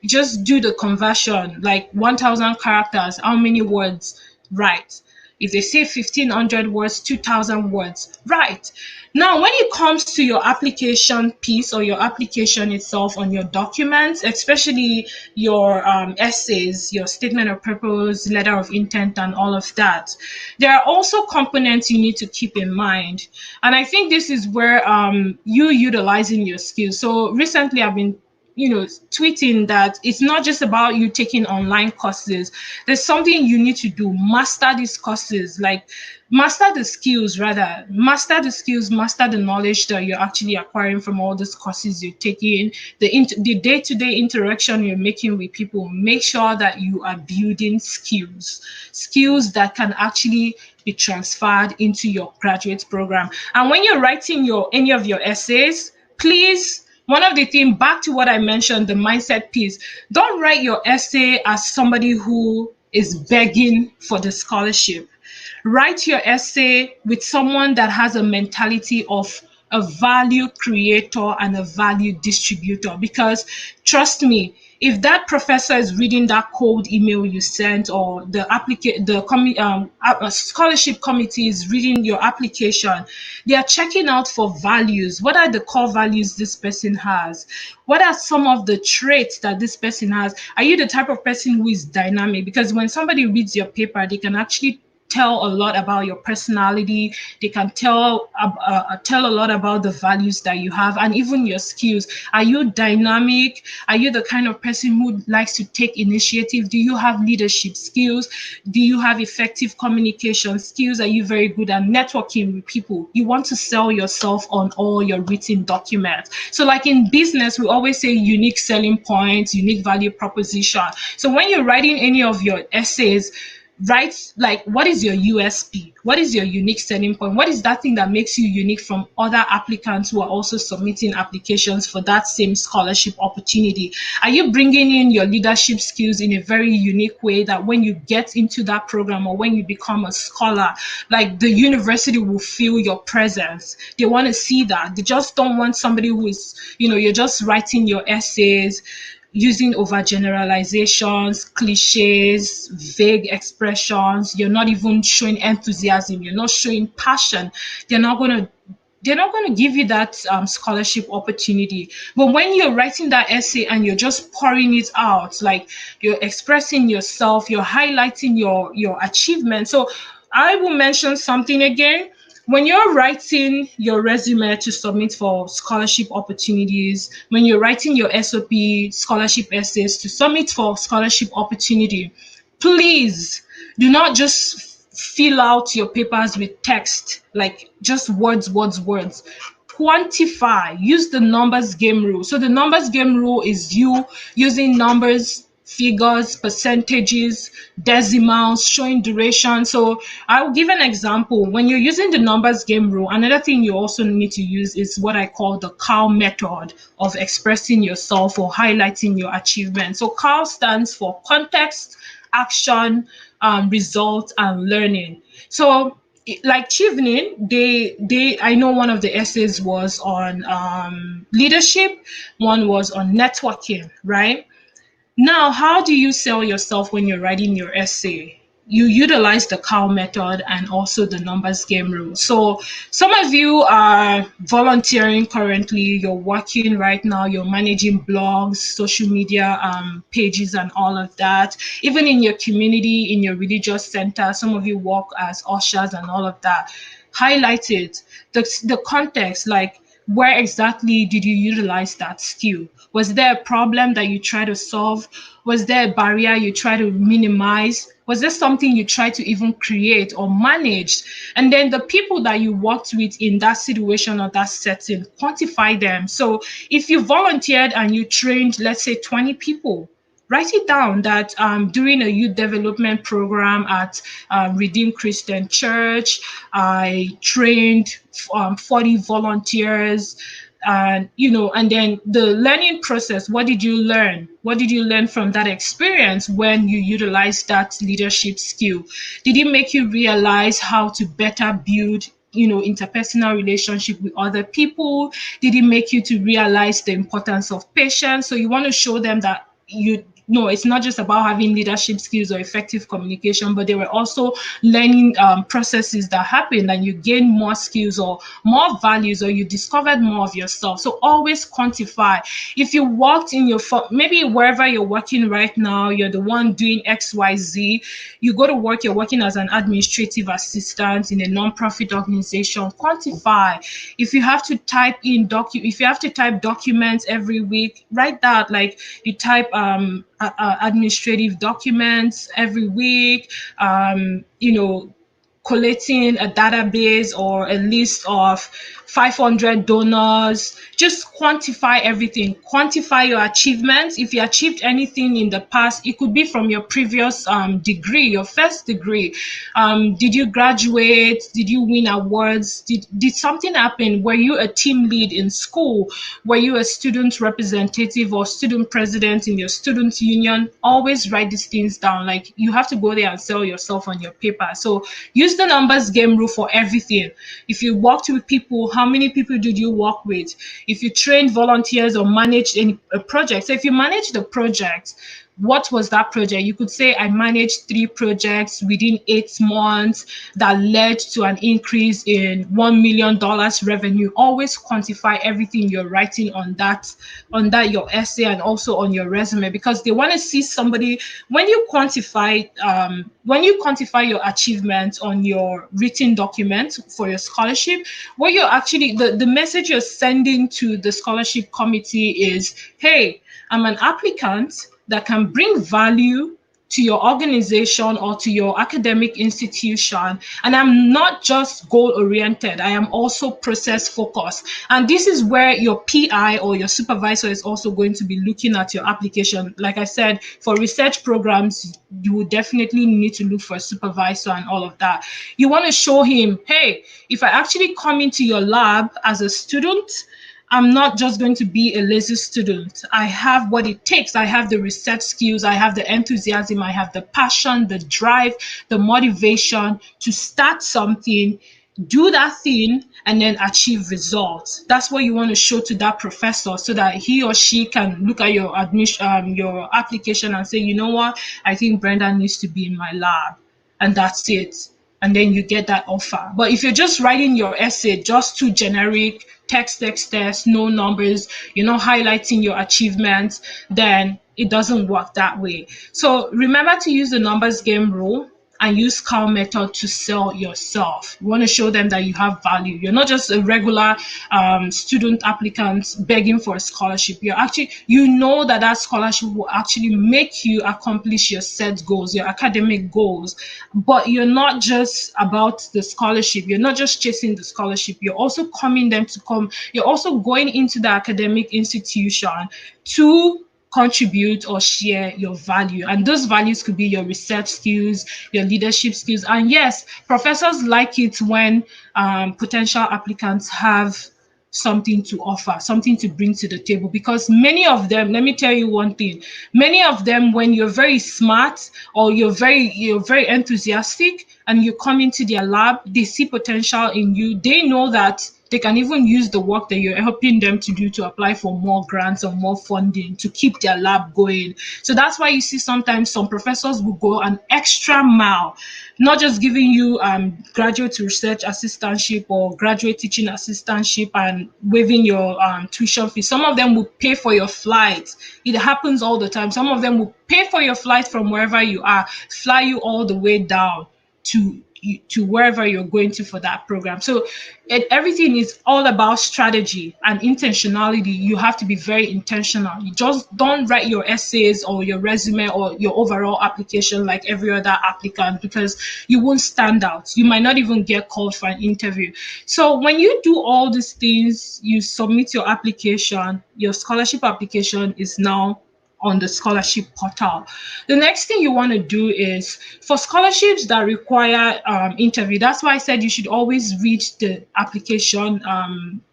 just do the conversion, like 1,000 characters, how many words? Write. If they say 1,500 words, 2,000 words, right? Now, when it comes to your application piece or your application itself on your documents, especially your essays, your statement of purpose, letter of intent, and all of that, there are also components you need to keep in mind. And I think this is where you utilizing your skills. So recently I've been tweeting that it's not just about you taking online courses. There's something you need to do. Master these courses, like master the skills, master the knowledge that you're actually acquiring from all these courses you're taking, the day-to-day interaction you're making with people. Make sure that you are building skills that can actually be transferred into your graduate program. And when you're writing any of your essays, please, one of the things, back to what I mentioned, the mindset piece, don't write your essay as somebody who is begging for the scholarship. Write your essay with someone that has a mentality of a value creator and a value distributor. Because trust me, if that professor is reading that cold email you sent, or the scholarship committee is reading your application, they are checking out for values. What are the core values this person has? What are some of the traits that this person has? Are you the type of person who is dynamic? Because when somebody reads your paper, they can actually tell a lot about your personality. They can tell a lot about the values that you have, and even your skills. Are you dynamic? Are you the kind of person who likes to take initiative? Do you have leadership skills? Do you have effective communication skills? Are you very good at networking with people? You want to sell yourself on all your written documents. So like in business, we always say unique selling points, unique value proposition. So when you're writing any of your essays, write like, what is your USP? What is your unique selling point? What is that thing that makes you unique from other applicants who are also submitting applications for that same scholarship opportunity? Are you bringing in your leadership skills in a very unique way that when you get into that program or when you become a scholar, like the university will feel your presence? They want to see that. They just don't want somebody who is, you're just writing your essays using overgeneralizations, cliches, vague expressions. You're not even showing enthusiasm. You're not showing passion. They're not going to give you that scholarship opportunity. But when you're writing that essay and you're just pouring it out, like you're expressing yourself, you're highlighting your achievements. So I will mention something again. When you're writing your resume to submit for scholarship opportunities, when you're writing your SOP scholarship essays to submit for scholarship opportunity, please do not just fill out your papers with text, like just words. Quantify. Use the numbers game rule. So the numbers game rule is you using numbers, figures, percentages, decimals, showing duration. So I'll give an example. When you're using the numbers game rule, another thing you also need to use is what I call the Cowell method of expressing yourself or highlighting your achievement. So Cowell stands for context, action, result, and learning. So like Chevening, I know one of the essays was on leadership, one was on networking, right? Now, how do you sell yourself when you're writing your essay? you utilize the Cowell method and also the numbers game rule. So some of you are volunteering currently, you're working right now, you're managing blogs, social media pages and all of that. Even in your community, in your religious center, some of you work as ushers and all of that. Highlight it. The context, like where exactly did you utilize that skill? Was there a problem that you try to solve? Was there a barrier you try to minimize? Was there something you try to even create or manage? And then the people that you worked with in that situation or that setting, quantify them. So if you volunteered and you trained, let's say 20 people, write it down that during a youth development program at Redeemed Christian Church, I trained 40 volunteers. And and then the learning process, what did you learn? What did you learn from that experience when you utilized that leadership skill? Did it make you realize how to better build interpersonal relationship with other people? Did it make you to realize the importance of patience? So you want to show them that no, it's not just about having leadership skills or effective communication, but there were also learning processes that happened, and you gain more skills or more values, or you discovered more of yourself. So always quantify. If you worked in maybe wherever you're working right now, you're the one doing XYZ, you go to work, you're working as an administrative assistant in a non-profit organization, quantify. If you have to type documents every week, write that, like you type administrative documents every week, collating a database or a list of 500 donors. Just quantify everything. Quantify your achievements. If you achieved anything in the past, it could be from your previous degree, your first degree. Did you graduate? Did you win awards? Did something happen? Were you a team lead in school? Were you a student representative or student president in your student union? Always write these things down. Like, you have to go there and sell yourself on your paper. So use the numbers game rule for everything. If you worked with people, how many people did you work with? If you trained volunteers or managed a project. So if you managed the project, what was that project? You could say, I managed 3 projects within 8 months that led to an increase in $1 million revenue. Always quantify everything you're writing on that your essay and also on your resume, because they want to see somebody. When you quantify your achievements on your written document for your scholarship, what you're actually, the message you're sending to the scholarship committee is, hey, I'm an applicant that can bring value to your organization or to your academic institution. And I'm not just goal oriented, I am also process focused. And this is where your PI or your supervisor is also going to be looking at your application. Like I said, for research programs, you will definitely need to look for a supervisor and all of that. You want to show him, hey, if I actually come into your lab as a student, I'm not just going to be a lazy student. I have what it takes. I have the research skills. I have the enthusiasm. I have the passion, the drive, the motivation to start something, do that thing, and then achieve results. That's what you want to show to that professor, so that he or she can look at your your application and say, you know what, I think Brenda needs to be in my lab, and that's it. And then you get that offer. But if you're just writing your essay, just too generic, text, no numbers, you're not highlighting your achievements, then it doesn't work that way. So remember to use the numbers game rule and use Cowell method to sell yourself. You want to show them that you have value. You're not just a regular student applicant begging for a scholarship. You know that scholarship will actually make you accomplish your set goals, your academic goals. But you're not just about the scholarship. You're not just chasing the scholarship. You're also you're also going into the academic institution to contribute or share your value. And those values could be your research skills, your leadership skills. And yes, professors like it when potential applicants have something to offer, something to bring to the table. Because many of them, let me tell you one thing, many of them, when you're very smart or you're very enthusiastic and you come into their lab, they see potential in you. They know that They can even use the work that you're helping them to do to apply for more grants or more funding to keep their lab going. So that's why you see sometimes some professors will go an extra mile, not just giving you graduate research assistantship or graduate teaching assistantship and waiving your tuition fee. Some of them will pay for your flight. It happens all the time. Some of them will pay for your flight from wherever you are, fly you all the way down to wherever you're going to for that program. So everything is all about strategy and intentionality. You have to be very intentional. You just don't write your essays or your resume or your overall application like every other applicant, because you won't stand out. You might not even get called for an interview. So when you do all these things, you submit your application, your scholarship application is now on the scholarship portal. The next thing you want to do is for scholarships that require interview. That's why I said you should always read the application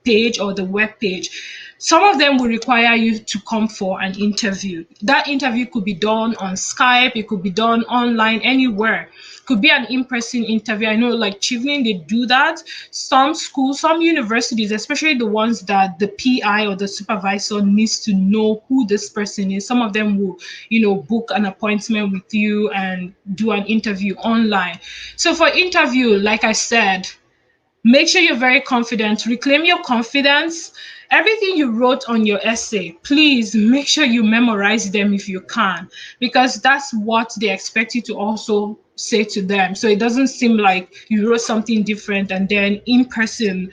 page or the web page. Some of them will require you to come for an interview. That interview could be done on Skype, it could be done online, anywhere. Could be an in-person interview. I know like Chevening, they do that. Some schools, some universities, especially the ones that the PI or the supervisor needs to know who this person is. Some of them will, book an appointment with you and do an interview online. So for interview, like I said, make sure you're very confident. Reclaim your confidence. Everything you wrote on your essay, please make sure you memorize them if you can, because that's what they expect you to also say to them. So it doesn't seem like you wrote something different and then in person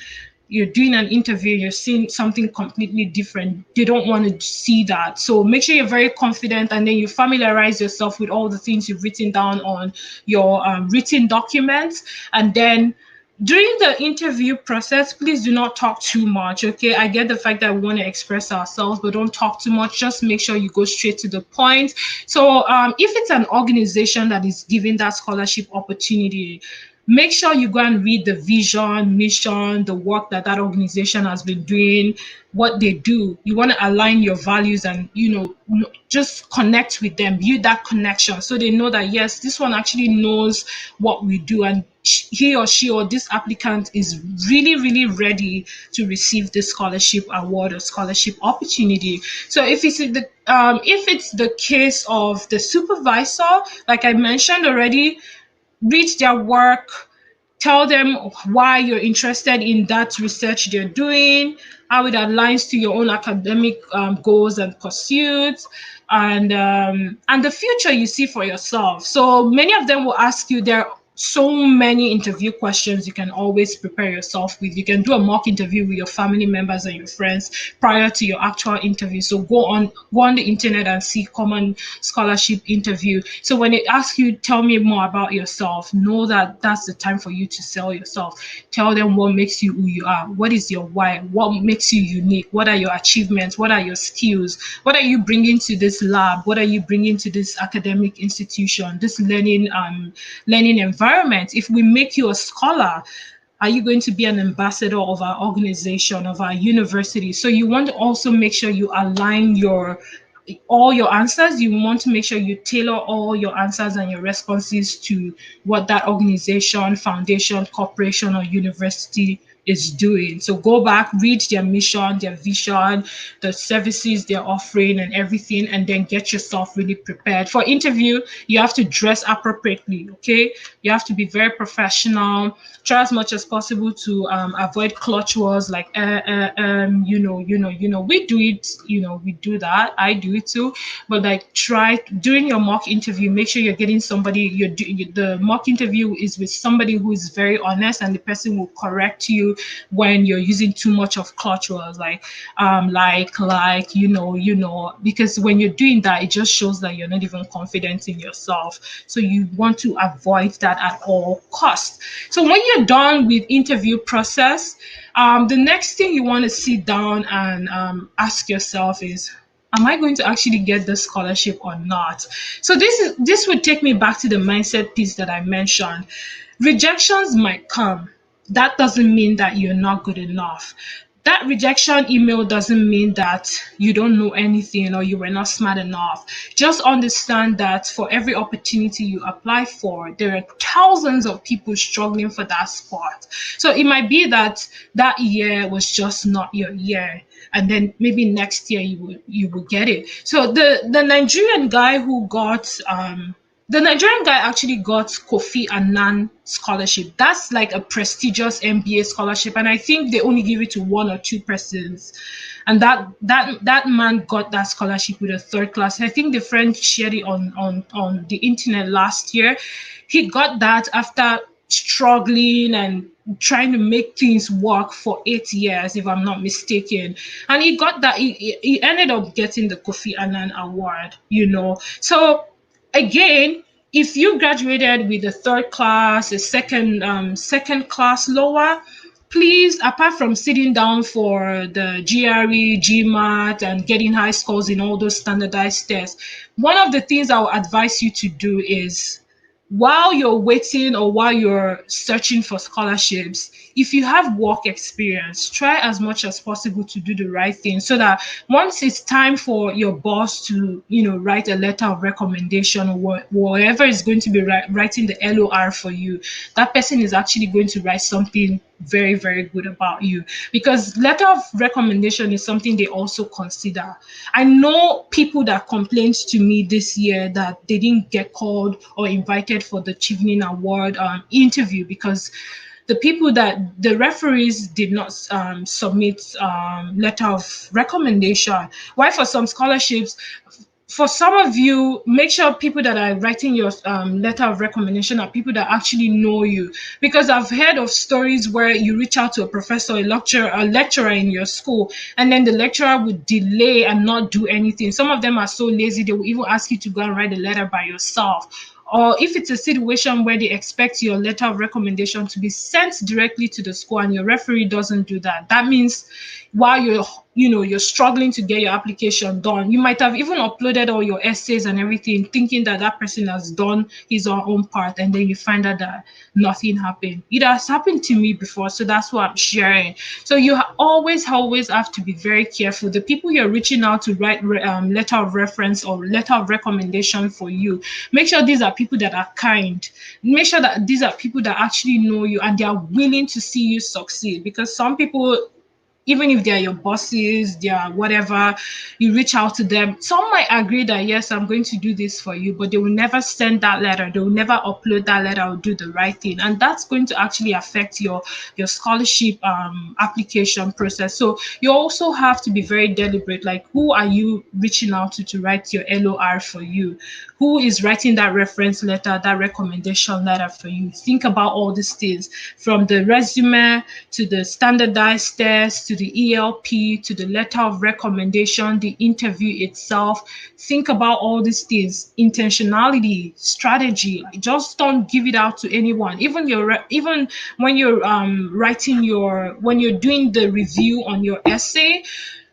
you're doing an interview, you're seeing something completely different. They don't want to see that. So make sure you're very confident and then you familiarize yourself with all the things you've written down on your written documents. And then during the interview process, please do not talk too much, okay? I get the fact that we want to express ourselves, but don't talk too much. Just make sure you go straight to the point. So if it's an organization that is giving that scholarship opportunity, make sure you go and read the vision, mission, the work that organization has been doing, what they do. You want to align your values and, just connect with them, build that connection so they know that, yes, this one actually knows what we do and he or she or this applicant is really, really ready to receive this scholarship award or scholarship opportunity. So if it's the case of the supervisor, like I mentioned already, read their work, tell them why you're interested in that research they're doing, how it aligns to your own academic goals and pursuits, and the future you see for yourself. So many of them will ask you, there are so many interview questions you can always prepare yourself with. You can do a mock interview with your family members and your friends prior to your actual interview. So go on the internet and see common scholarship interview. So when they ask you, tell me more about yourself, know that that's the time for you to sell yourself. Tell them what makes you who you are. What is your why? What makes you unique? What are your achievements? What are your skills? What are you bringing to this lab? What are you bringing to this academic institution, this learning environment? If we make you a scholar, are you going to be an ambassador of our organization, of our university? So you want to also make sure you align all your answers. You want to make sure you tailor all your answers and your responses to what that organization, foundation, corporation, or university is doing. So go back, read their mission, their vision, the services they're offering and everything, and then get yourself really prepared. For interview, you have to dress appropriately, okay? You have to be very professional. Try as much as possible to avoid clutch words like, we do it, we do that. I do it too. But like try during your mock interview, make sure you're getting somebody, the mock interview is with somebody who is very honest and the person will correct you when you're using too much of clutch words like, because when you're doing that, it just shows that you're not even confident in yourself. So you want to avoid that at all costs. So when you're done with interview process, the next thing you want to sit down and ask yourself is, am I going to actually get the scholarship or not? So this would take me back to the mindset piece that I mentioned. Rejections might come. That doesn't mean that you're not good enough. that rejection email doesn't mean that you don't know anything or you were not smart enough. Just understand that for every opportunity you apply for, there are thousands of people struggling for that spot. So it might be that that year was just not your year, and then maybe next year you will get it. So the Nigerian guy who got the Nigerian guy actually got Kofi Annan scholarship. That's like a prestigious MBA scholarship, and I think they only give it to one or two persons. And that man got that scholarship with a third class. I think the friend shared it on the internet last year. He got that after struggling and trying to make things work for 8 years, if I'm not mistaken. And he got that. He ended up getting the Kofi Annan award. So again, if you graduated with a third class, a second class lower, please, apart from sitting down for the GRE, GMAT, and getting high scores in all those standardized tests, one of the things I will advise you to do is, while you're waiting or while you're searching for scholarships, if you have work experience, try as much as possible to do the right thing, so that once it's time for your boss to, write a letter of recommendation, or whoever is going to be writing the LOR for you, that person is actually going to write something very, very good about you, because letter of recommendation is something they also consider. I know people that complained to me this year that they didn't get called or invited for the Chevening Award interview, because the referees did not submit letter of recommendation. Why? For some scholarships, for some of you, make sure people that are writing your letter of recommendation are people that actually know you. Because I've heard of stories where you reach out to a professor, a lecturer in your school, and then the lecturer would delay and not do anything. Some of them are so lazy, they will even ask you to go and write a letter by yourself. Or if it's a situation where they expect your letter of recommendation to be sent directly to the school and your referee doesn't do that, that means while you're struggling to get your application done, you might have even uploaded all your essays and everything, thinking that that person has done his or her own part, and then you find out that nothing happened. It has happened to me before, so that's what I'm sharing. So you always have to be very careful. The people you're reaching out to write letter of reference or letter of recommendation for you, make sure these are people that are kind. Make sure that these are people that actually know you and they are willing to see you succeed. Because some people, even if they're your bosses, they're whatever, you reach out to them. Some might agree that, yes, I'm going to do this for you, but they will never send that letter. They will never upload that letter or do the right thing. And that's going to actually affect your scholarship application process. So you also have to be very deliberate. Like, who are you reaching out to write your LOR for you? Who is writing that reference letter, that recommendation letter for you? Think about all these things, from the resume to the standardized test to the ELP to the letter of recommendation, the interview itself. Think about all these things. Intentionality, strategy. Just don't give it out to anyone. Even when you're when you're doing the review on your essay,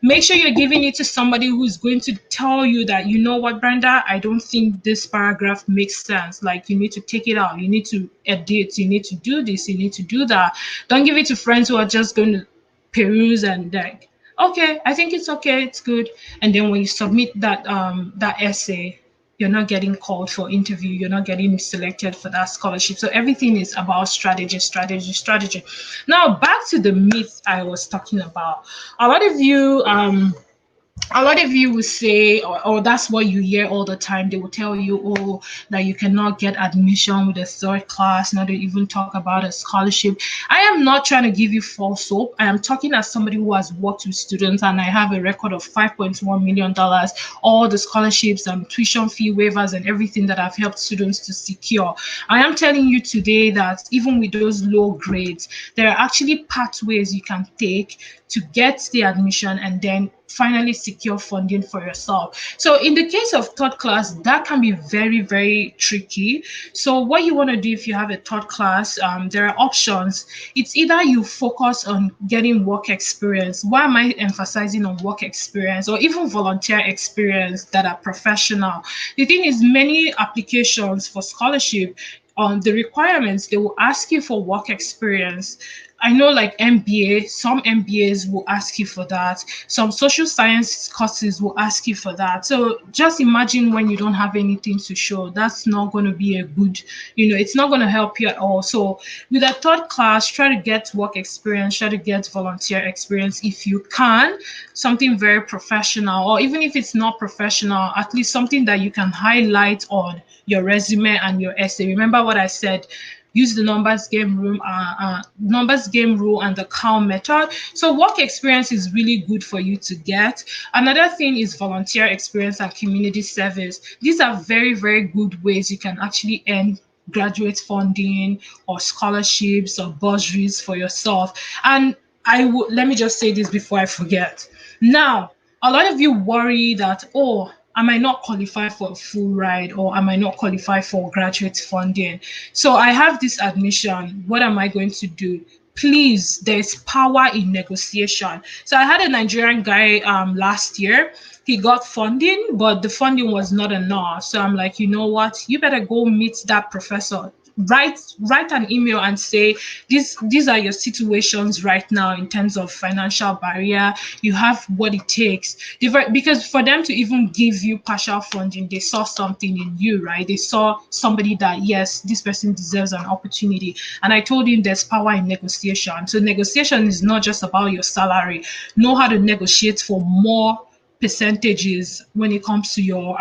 make sure you're giving it to somebody who's going to tell you that, you know what, Brenda, I don't think this paragraph makes sense. Like, you need to take it out. You need to edit. You need to do this. You need to do that. Don't give it to friends who are just going to peruse and like, okay, I think it's okay. It's good. And then when you submit that essay, you're not getting called for interview, you're not getting selected for that scholarship. So everything is about strategy, strategy, strategy. Now back to the myth I was talking about. A lot of you will say, or that's what you hear all the time. They will tell you, oh, that you cannot get admission with a third class, not to even talk about a scholarship. I am not trying to give you false hope. I am talking as somebody who has worked with students, and I have a record of $5.1 million, all the scholarships and tuition fee waivers and everything that I've helped students to secure. I am telling you today that even with those low grades, there are actually pathways you can take to get the admission and then finally secure funding for yourself. So in the case of third class, that can be very, very tricky. So what you want to do if you have a third class, there are options. It's either you focus on getting work experience. Why am I emphasizing on work experience, or even volunteer experience that are professional? The thing is, many applications for scholarship, on the requirements, they will ask you for work experience. I know like MBA, some MBAs will ask you for that. Some social science courses will ask you for that. So just imagine when you don't have anything to show. That's not going to be a good, it's not going to help you at all. So with a third class, try to get work experience, try to get volunteer experience if you can, something very professional, or even if it's not professional, at least something that you can highlight on your resume and your essay. Remember what I said, use the numbers game rule and the Cowell method. So work experience is really good for you to get. Another thing is volunteer experience and community service. These are very, very good ways you can actually earn graduate funding or scholarships or bursaries for yourself. And let me just say this before I forget. Now, a lot of you worry that, oh, I might not qualify for a full ride, or I might not qualify for graduate funding. So I have this admission. What am I going to do? Please, there's power in negotiation. So I had a Nigerian guy last year. He got funding, but the funding was not enough. So I'm like, you know what? You better go meet that professor. Write an email and say these are your situations right now in terms of financial barrier. You have what it takes. Because for them to even give you partial funding, they saw something in you, right? They saw somebody that, yes, this person deserves an opportunity. And I told him there's power in negotiation. So negotiation is not just about your salary. Know how to negotiate for more percentages when it comes to your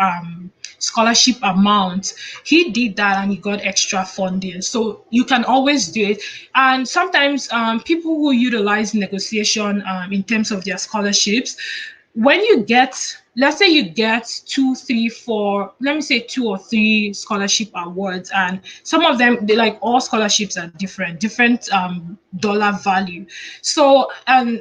scholarship amount. He did that and he got extra funding. So you can always do it. And sometimes people who utilize negotiation in terms of their scholarships, when you get, let's say you get two, three, four, let me say 2 or 3 scholarship awards, and some of them, they like, all scholarships are different dollar value. So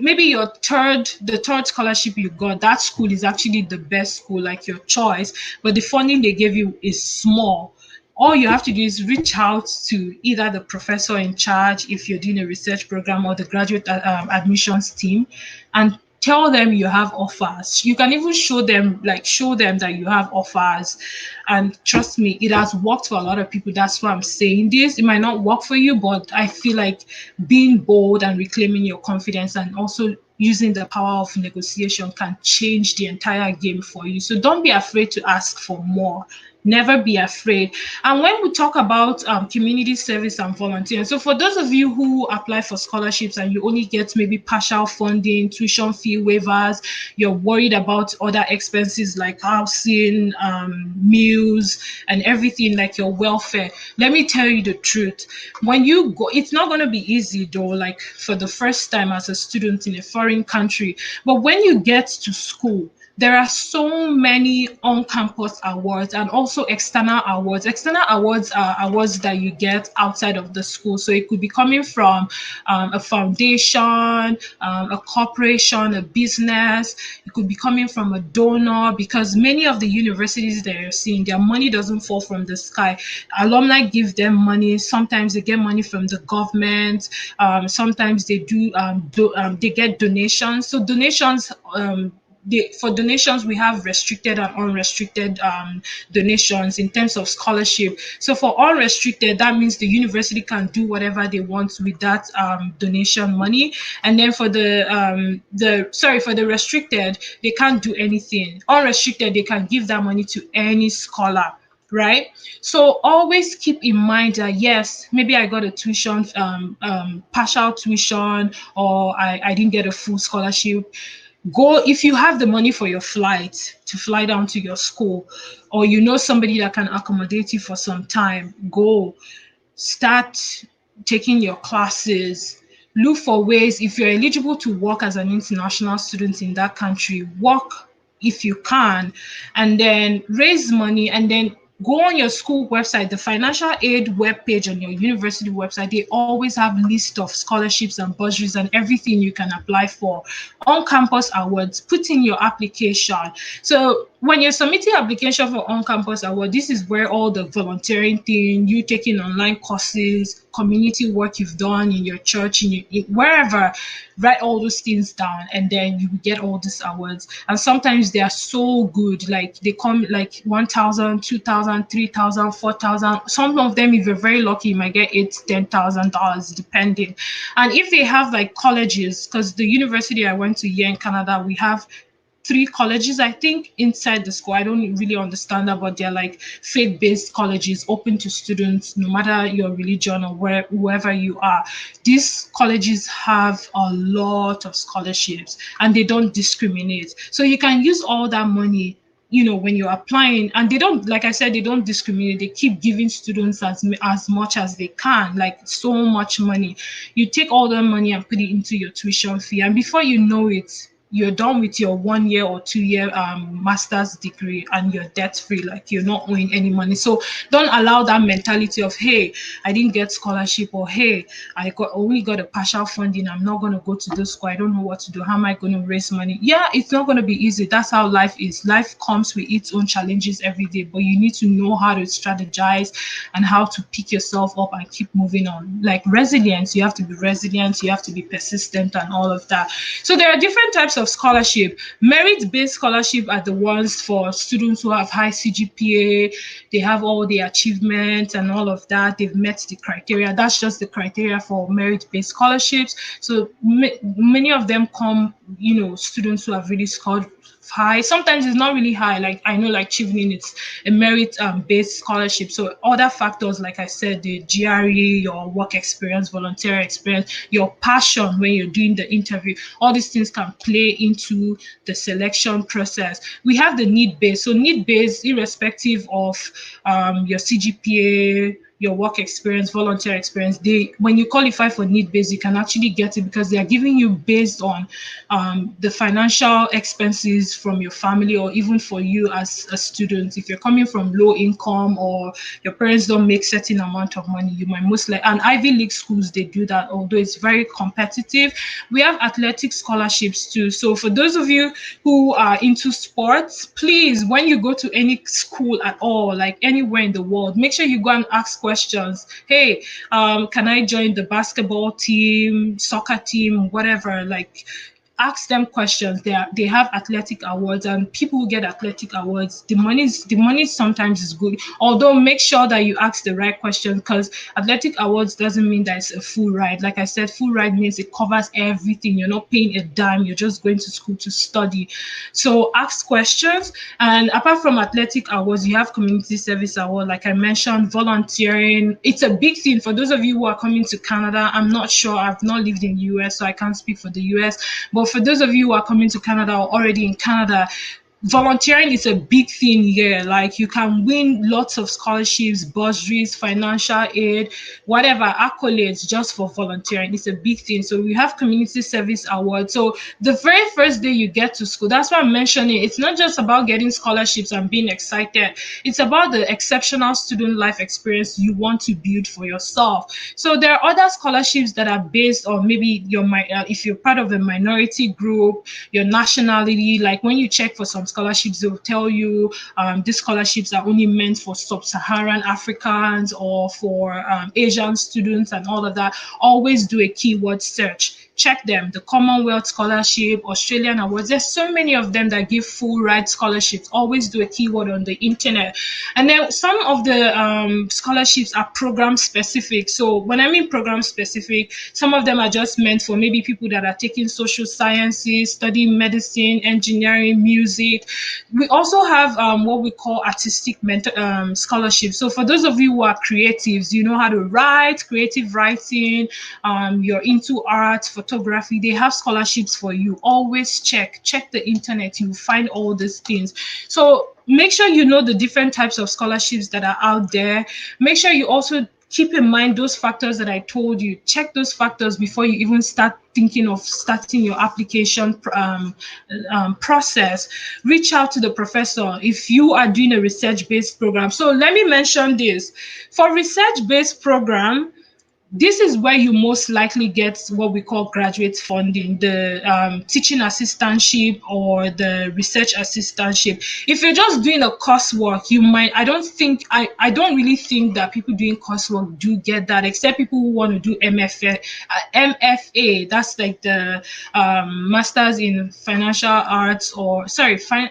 maybe the third scholarship you got, that school is actually the best school, like your choice, but the funding they gave you is small. All you have to do is reach out to either the professor in charge if you're doing a research program, or the graduate admissions team, and tell them you have offers. You can even show them that you have offers. And trust me, it has worked for a lot of people. That's why I'm saying this. It might not work for you, but I feel like being bold and reclaiming your confidence, and also using the power of negotiation, can change the entire game for you. So don't be afraid to ask for more. Never be afraid. And when we talk about community service and volunteering, so for those of you who apply for scholarships and you only get maybe partial funding, tuition fee waivers, you're worried about other expenses like housing, meals, and everything, like your welfare. Let me tell you the truth. When you go, it's not going to be easy though, like for the first time as a student in a foreign country. But when you get to school, there are so many on-campus awards and also external awards. External awards are awards that you get outside of the school. So it could be coming from a foundation, a corporation, a business. It could be coming from a donor, because many of the universities that you're seeing, their money doesn't fall from the sky. Alumni give them money. Sometimes they get money from the government. Sometimes they they get donations. So donations, for donations, we have restricted and unrestricted donations in terms of scholarship. So for unrestricted, that means the university can do whatever they want with that donation money. And then for the restricted, they can't do anything. Unrestricted, they can give that money to any scholar. Right. So always keep in mind that, yes, maybe I got a tuition, partial tuition, or I didn't get a full scholarship. Go, if you have the money for your flight to fly down to your school, or you know somebody that can accommodate you for some time, go start taking your classes. Look for ways, if you're eligible to work as an international student in that country, work if you can, and then raise money, and then go on your school website, the financial aid webpage on your university website. They always have list of scholarships and bursaries and everything you can apply for. On campus awards, put in your application. So when you're submitting application for on-campus award, this is where all the volunteering thing, you taking online courses, community work you've done in your church, wherever, write all those things down, and then you get all these awards. And sometimes they are so good, like they come like 1,000, 2,000, 3,000, 4,000. Some of them, if you're very lucky, you might get $8,000, $10,000, depending. And if they have like colleges, because the university I went to here in Canada, we have three colleges, I think, inside the school. I don't really understand that, but they're like faith-based colleges open to students, no matter your religion or wherever you are. These colleges have a lot of scholarships and they don't discriminate. So you can use all that money, when you're applying, and they don't, like I said, they don't discriminate. They keep giving students as much as they can, like so much money. You take all that money and put it into your tuition fee, and before you know it, you're done with your 1 year or 2 year master's degree and you're debt free, like you're not owing any money. So don't allow that mentality of, hey, I didn't get scholarship, or hey, only got a partial funding, I'm not going to go to this school, I don't know what to do, how am I going to raise money? Yeah, it's not going to be easy. That's how life is. Life comes with its own challenges every day, but you need to know how to strategize and how to pick yourself up and keep moving on. Like resilience, you have to be resilient, you have to be persistent, and all of that. So there are different types of scholarship. Merit-based scholarship are the ones for students who have high CGPA, they have all the achievements and all of that, they've met the criteria. That's just the criteria for merit-based scholarships. So many of them come, students who have really scored high. Sometimes it's not really high. Like I know, like Chevening, it's a merit based scholarship. So other factors, like I said, the GRE, your work experience, volunteer experience, your passion when you're doing the interview, all these things can play into the selection process. We have the need based. So need based, irrespective of your CGPA, your work experience, volunteer experience, when you qualify for need based, you can actually get it because they are giving you based on the financial expenses from your family, or even for you as a student. If you're coming from low income or your parents don't make certain amount of money, you might most like, and Ivy League schools, they do that, although it's very competitive. We have athletic scholarships too. So for those of you who are into sports, please, when you go to any school at all, like anywhere in the world, make sure you go and ask questions. Hey, can I join the basketball team, soccer team, whatever? Like, ask them questions. They have athletic awards, and people who get athletic awards, the money sometimes is good. Although make sure that you ask the right question, because athletic awards doesn't mean that it's a full ride. Like I said, full ride means it covers everything. You're not paying a dime. You're just going to school to study. So ask questions. And apart from athletic awards, you have community service award. Like I mentioned, volunteering. It's a big thing for those of you who are coming to Canada. I'm not sure. I've not lived in the US, so I can't speak for the US. But for those of you who are coming to Canada or already in Canada, volunteering is a big thing here. Like you can win lots of scholarships, bursaries, financial aid, whatever, accolades just for volunteering. It's a big thing. So we have community service awards. So the very first day you get to school, that's why I'm mentioning it's not just about getting scholarships and being excited. It's about the exceptional student life experience you want to build for yourself. So there are other scholarships that are based on maybe if you're part of a minority group, your nationality. Like when you check for some scholarships, they'll tell you these scholarships are only meant for sub-Saharan Africans or for Asian students and all of that. Always do a keyword search. Check them. The Commonwealth Scholarship, Australian Awards. There's so many of them that give full ride scholarships. Always do a keyword on the internet. And then some of the scholarships are program specific. So when I mean program specific, some of them are just meant for maybe people that are taking social sciences, studying medicine, engineering, music. We also have what we call artistic scholarships. So for those of you who are creatives, you know how to write, creative writing, you're into art, photography, they have scholarships for you. Always check the internet. You'll find all these things. So make sure you know the different types of scholarships that are out there. Make sure you also keep in mind those factors that I told you. Check those factors before you even start thinking of starting your application process. Reach out to the professor if you are doing a research-based program. So let me mention this. For research-based program, this is where you most likely get what we call graduate funding, the teaching assistantship or the research assistantship. If you're just doing a coursework, you might, I don't really think that people doing coursework do get that, except people who want to do MFA. That's like the Masters in Financial Arts, or sorry, fine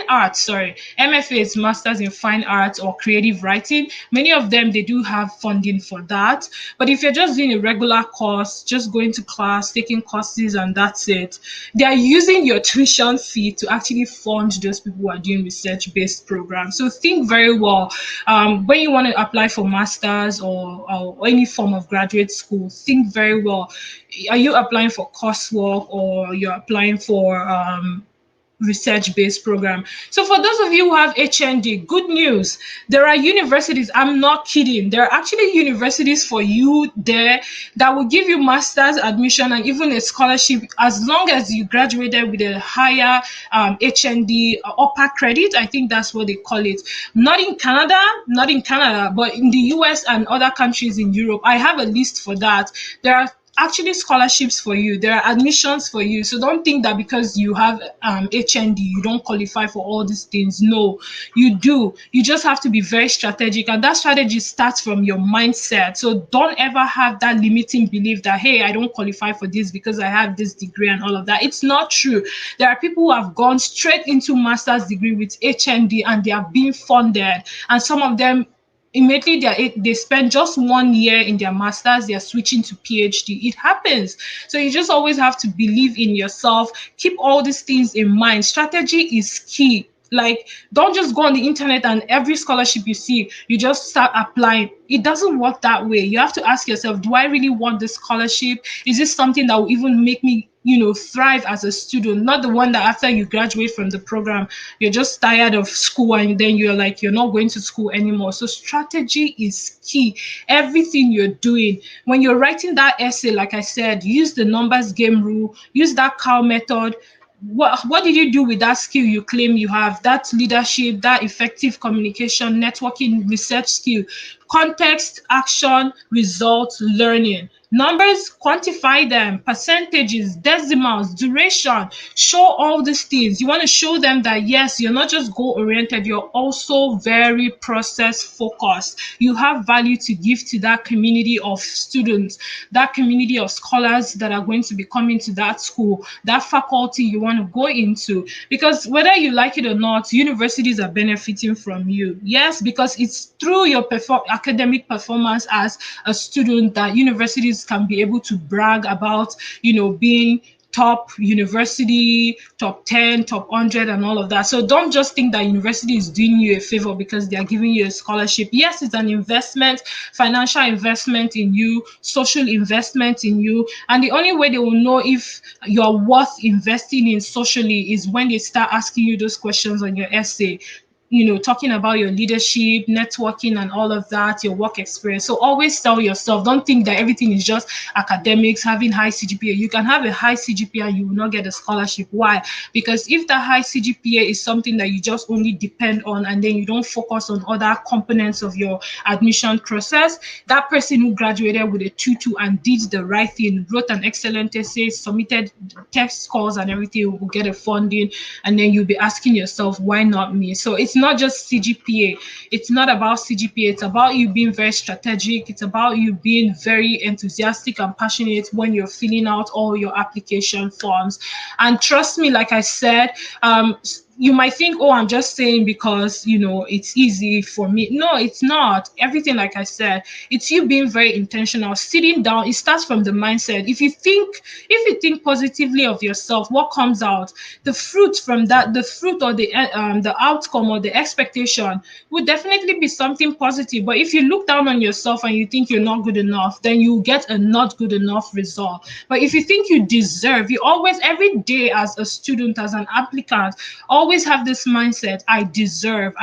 arts, sorry. MFA is Masters in Fine Arts or Creative Writing. Many of them, they do have funding for that. But if you're just doing a regular course, just going to class, taking courses, and that's it, they are using your tuition fee to actually fund those people who are doing research-based programs. So think very well. When you want to apply for masters or any form of graduate school, think very well. Are you applying for coursework, or you're applying for research-based program? So for those of you who have HND, good news. There are universities, I'm not kidding. There are actually universities for you there that will give you master's admission and even a scholarship as long as you graduated with a higher HND, upper credit. I think that's what they call it. Not in Canada, but in the US and other countries in Europe. I have a list for that. There are actually scholarships for you. There are admissions for you. So don't think that because you have HND, you don't qualify for all these things. No, you do. You just have to be very strategic. And that strategy starts from your mindset. So don't ever have that limiting belief that, hey, I don't qualify for this because I have this degree and all of that. It's not true. There are people who have gone straight into master's degree with HND and they are being funded. And some of them, immediately they spend just 1 year in their masters, they're switching to PhD. It happens. So you just always have to believe in yourself. Keep all these things in mind. Strategy is key. Like, don't just go on the internet and every scholarship you see, you just start applying. It doesn't work that way. You have to ask yourself, do I really want this scholarship? Is this something that will even make me, thrive as a student? Not the one that after you graduate from the program, you're just tired of school and then you're like, you're not going to school anymore. So strategy is key. Everything you're doing, when you're writing that essay, like I said, use the numbers game rule, use that Cowell method. What did you do with that skill you claim you have? That leadership, that effective communication, networking, research skill. Context, action, results, learning. Numbers, quantify them, percentages, decimals, duration. Show all these things. You want to show them that yes, you're not just goal oriented, you're also very process focused. You have value to give to that community of students, that community of scholars that are going to be coming to that school, that faculty you want to go into. Because whether you like it or not, universities are benefiting from you. Yes, because it's through your academic performance as a student that universities can be able to brag about, being top university, top 10, top 100, and all of that. So don't just think that university is doing you a favor because they are giving you a scholarship. Yes, it's an investment, financial investment in you, social investment in you. And the only way they will know if you're worth investing in socially is when they start asking you those questions on your essay, talking about your leadership, networking, and all of that, your work experience. So always tell yourself, don't think that everything is just academics, having high CGPA. You can have a high CGPA and you will not get a scholarship. Why? Because if the high CGPA is something that you just only depend on and then you don't focus on other components of your admission process, that person who graduated with a 2.2 and did the right thing, wrote an excellent essay, submitted test scores and everything, will get a funding, and then you'll be asking yourself, why not me? So it's not just CGPA. It's not about CGPA. It's about you being very strategic. It's about you being very enthusiastic and passionate when you're filling out all your application forms. And trust me, like I said, you might think, oh, I'm just saying because, it's easy for me. No, it's not. Everything, like I said, it's you being very intentional, sitting down. It starts from the mindset. If you think positively of yourself, what comes out, the fruit from that, the fruit or the outcome or the expectation would definitely be something positive. But if you look down on yourself and you think you're not good enough, then you get a not good enough result. But if you think you deserve, you always, every day as a student, as an applicant, always always have this mindset: I deserve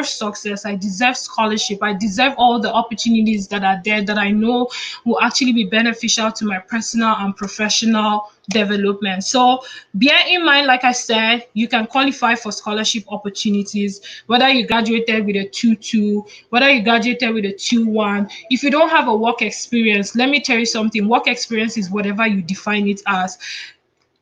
success, I deserve scholarship, I deserve all the opportunities that are there that I know will actually be beneficial to my personal and professional development. So bear in mind, like I said, you can qualify for scholarship opportunities, whether you graduated with a 2.2, whether you graduated with a 2.1. If you don't have a work experience, let me tell you something: work experience is whatever you define it as.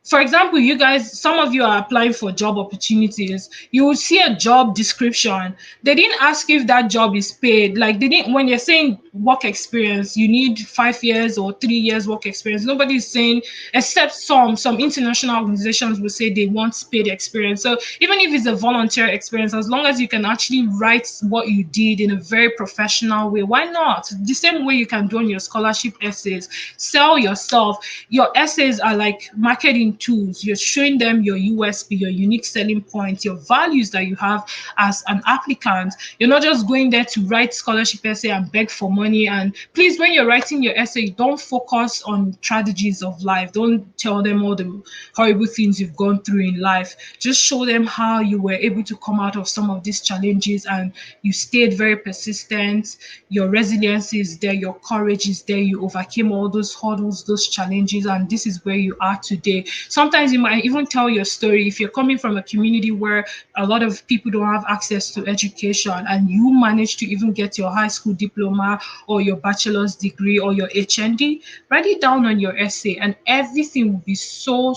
For example, you guys, some of you are applying for job opportunities. You will see a job description. They didn't ask if that job is paid. Like, they didn't, when you're saying work experience, you need 5 years or 3 years work experience. Nobody is saying, except some international organizations will say they want paid experience. So even if it's a volunteer experience, as long as you can actually write what you did in a very professional way, why not? The same way you can do on your scholarship essays, sell yourself. Your essays are like marketing tools. You're showing them your USP, your unique selling points, your values that you have as an applicant. You're not just going there to write scholarship essay and beg for money. And please, when you're writing your essay, don't focus on tragedies of life. Don't tell them all the horrible things you've gone through in life. Just show them how you were able to come out of some of these challenges and you stayed very persistent. Your resilience is there, your courage is there, you overcame all those hurdles, those challenges, and this is where you are today. Sometimes you might even tell your story if you're coming from a community where a lot of people don't have access to education and you manage to even get your high school diploma or your bachelor's degree or your HND. Write it down on your essay and everything will be so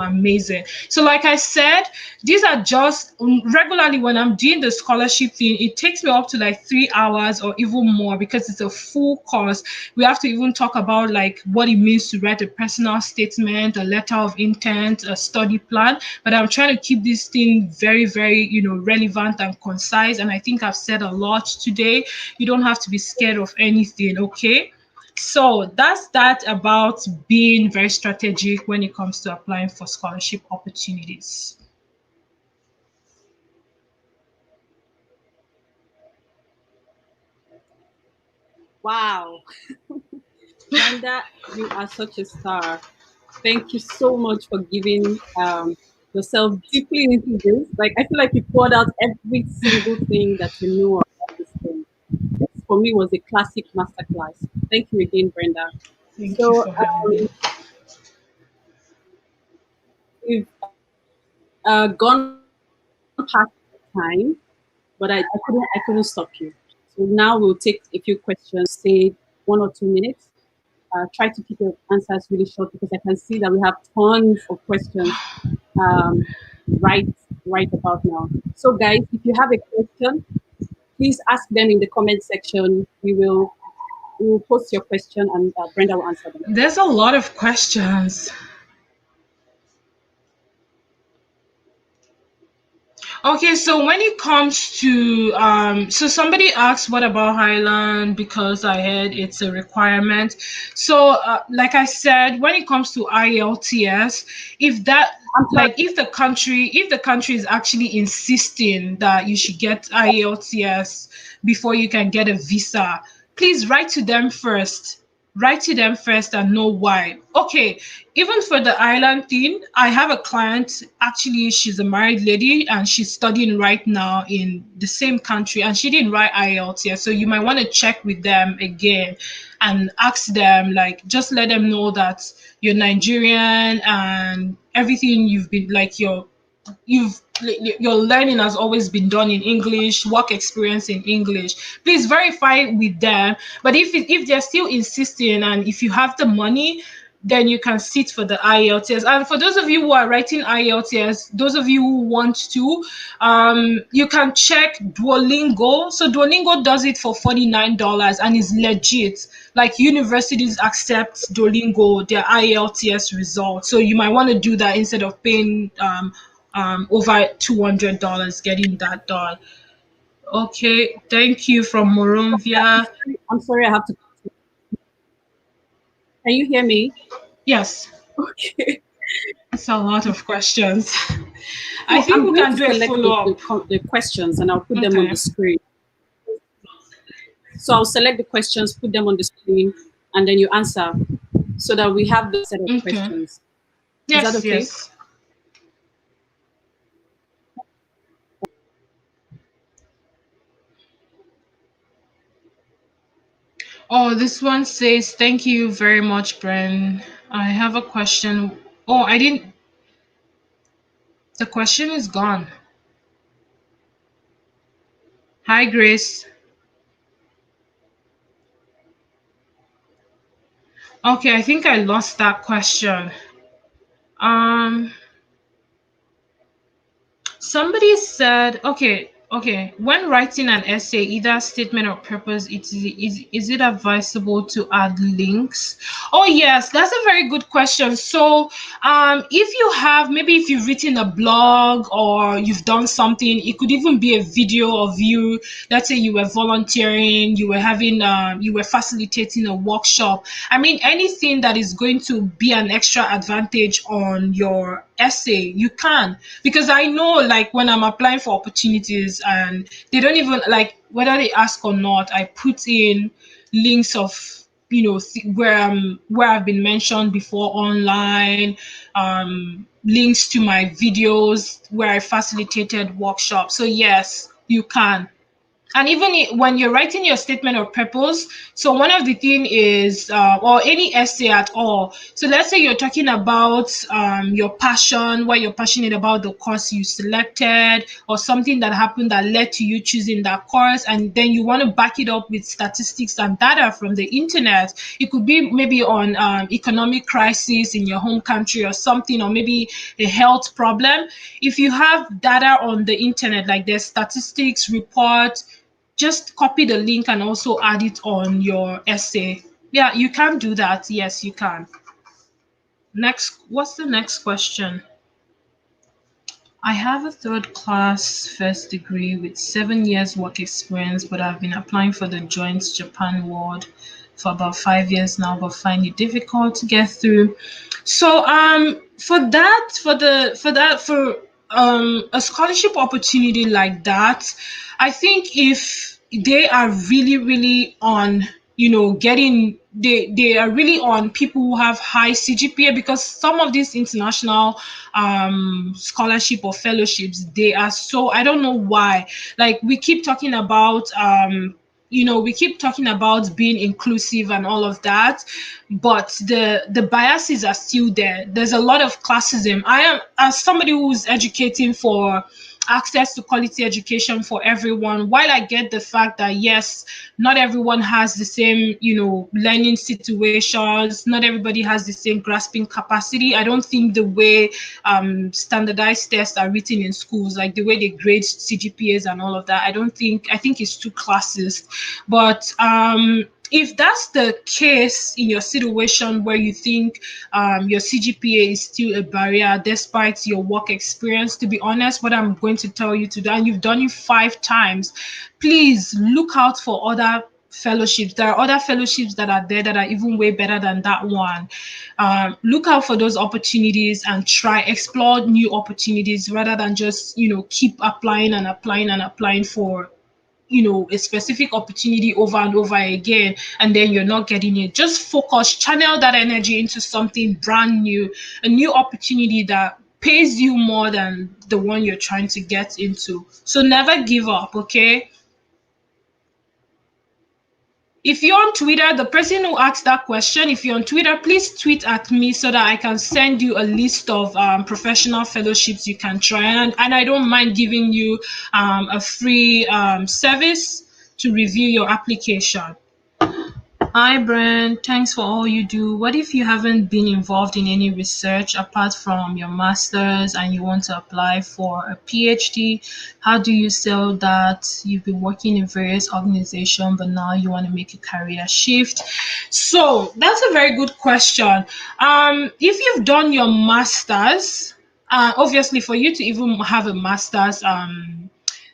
amazing. So like I said, these are just regularly when I'm doing the scholarship thing, it takes me up to like 3 hours or even more because it's a full course. We have to even talk about like what it means to write a personal statement, a letter of intent, a study plan. But I'm trying to keep this thing very, relevant and concise. And I think I've said a lot today. You don't have to be scared of anything, okay? So that's that about being very strategic when it comes to applying for scholarship opportunities. Wow. Brenda, you are such a star. Thank you so much for giving yourself deeply into this. Like, I feel like you poured out every single thing that you know about this thing. This, for me, was a classic masterclass. Thank you again, Brenda. Thank you So for having me. we've gone past the time, but I couldn't stop you. So now we'll take a few questions, say 1 or 2 minutes. Try to keep your answers really short because I can see that we have tons of questions um, right right about now. So guys, if you have a question, please ask them in the comment section. We will post your question and Brenda will answer them. There's a lot of questions. Okay, so when it comes to so somebody asked what about Highland because I heard it's a requirement. So like I said, when it comes to IELTS, if that I'm sorry. like if the country is actually insisting that you should get IELTS before you can get a visa, please write to them first and know why. Okay, even for the island thing, I have a client, actually, she's a married lady and she's studying right now in the same country and she didn't write IELTS yet. So you might want to check with them again and ask them, like, just let them know that you're Nigerian and everything you've been like you've your learning has always been done in English, work experience in English. Please verify with them. But if they're still insisting and if you have the money, then you can sit for the IELTS. And for those of you who are writing IELTS, those of you who want to, you can check Duolingo. So Duolingo does it for $49 and is legit. Like universities accept Duolingo, their IELTS results. So you might want to do that instead of paying over $200 getting that done. Okay, thank you from Moronvia. I'm sorry. I have to. Can you hear me? Yes, Okay. it's a lot of questions. I So think I'm we going can to do a select follow up. the questions and I'll put them on Okay. the screen. So I'll select the questions, put them on the screen, and then you answer so that we have the set of Okay. questions. Is that Yes, okay? yes. Oh, this one says, thank you very much, Bren. I have a question. Oh, I didn't. The question is gone. Hi, Grace. Okay, I think I lost that question. Um, Somebody said, okay, when writing an essay, either statement or purpose, is it advisable to add links? Oh yes, that's a very good question. So if you have, maybe if you've written a blog or you've done something, it could even be a video of you. Let's say you were volunteering, you were facilitating a workshop. I mean, anything that is going to be an extra advantage on your essay, you can. Because I know, like, when I'm applying for opportunities and they don't even, like, whether they ask or not, I put in links of, where I've been mentioned before online, links to my videos where I facilitated workshops. So yes, you can. And even when you're writing your statement of purpose, so one of the thing is, or any essay at all, so let's say you're talking about your passion, what you're passionate about, the course you selected, or something that happened that led to you choosing that course, and then you want to back it up with statistics and data from the internet. It could be maybe on economic crisis in your home country or something, or maybe a health problem. If you have data on the internet, like there's statistics report, just copy the link and also add it on your essay. Yeah, you can do that. Yes, you can. Next, what's the next question? I have a third class first degree with 7 years work experience, but I've been applying for the Joint Japan Ward for about 5 years now, but find it difficult to get through. So for a scholarship opportunity like that, I think if they are really, really on, getting, they are really on people who have high CGPA, because some of these international scholarship or fellowships, they are so, I don't know why, like we keep talking about we keep talking about being inclusive and all of that, but the biases are still there. There's a lot of classism. I am, as somebody who's educating for access to quality education for everyone, while I get the fact that yes, not everyone has the same, learning situations, not everybody has the same grasping capacity. I don't think the way standardized tests are written in schools, like the way they grade CGPAs and all of that, I think it's too classist. But if that's the case in your situation where you think your CGPA is still a barrier despite your work experience, to be honest, what I'm going to tell you today, and you've done it 5 times, please look out for other fellowships. There are other fellowships that are there that are even way better than that one. Look out for those opportunities and try explore new opportunities rather than just keep applying and applying and applying for a specific opportunity over and over again, and then you're not getting it. Just focus, channel that energy into something brand new, a new opportunity that pays you more than the one you're trying to get into. So never give up, okay? If you're on Twitter, the person who asked that question, if you're on Twitter, please tweet at me so that I can send you a list of professional fellowships you can try. And I don't mind giving you a free service to review your application. Hi, Brent. Thanks for all you do. What if you haven't been involved in any research apart from your master's and you want to apply for a PhD? How do you sell that? You've been working in various organizations, but now you want to make a career shift. So that's a very good question. If you've done your master's, obviously for you to even have a master's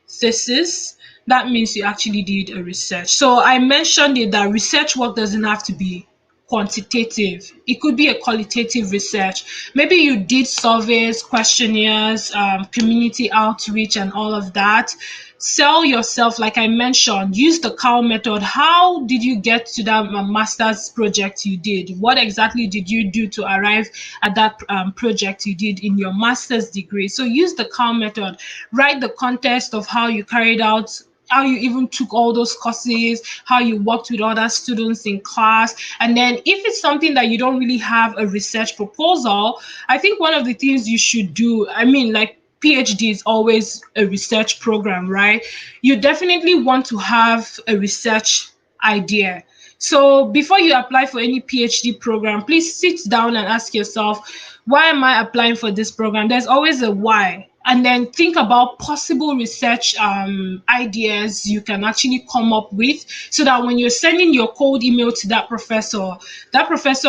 thesis, that means you actually did a research. So I mentioned it that research work doesn't have to be quantitative. It could be a qualitative research. Maybe you did surveys, questionnaires, community outreach, and all of that. Sell yourself, like I mentioned. Use the Cowell method. How did you get to that master's project you did? What exactly did you do to arrive at that project you did in your master's degree? So use the Cowell method. Write the context of how you carried out how you even took all those courses, how you worked with other students in class. And then if it's something that you don't really have a research proposal, I think one of the things you should do, I mean, like, PhD is always a research program, right? You definitely want to have a research idea. So before you apply for any PhD program, please sit down and ask yourself, why am I applying for this program? There's always a why. And then think about possible research ideas you can actually come up with, so that when you're sending your cold email to that professor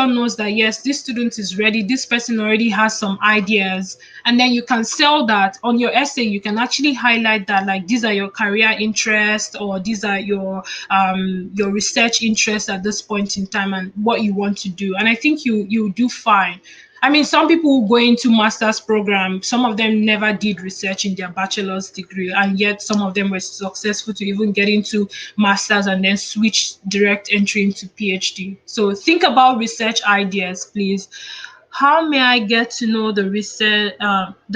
knows that, yes, this student is ready, this person already has some ideas. And then you can sell that on your essay. You can actually highlight that, like, these are your career interests, or these are your research interests at this point in time, and what you want to do. And I think you do fine. I mean, some people who go into master's program, some of them never did research in their bachelor's degree, and yet some of them were successful to even get into master's and then switch direct entry into PhD. So think about research ideas, please. How may I get to know the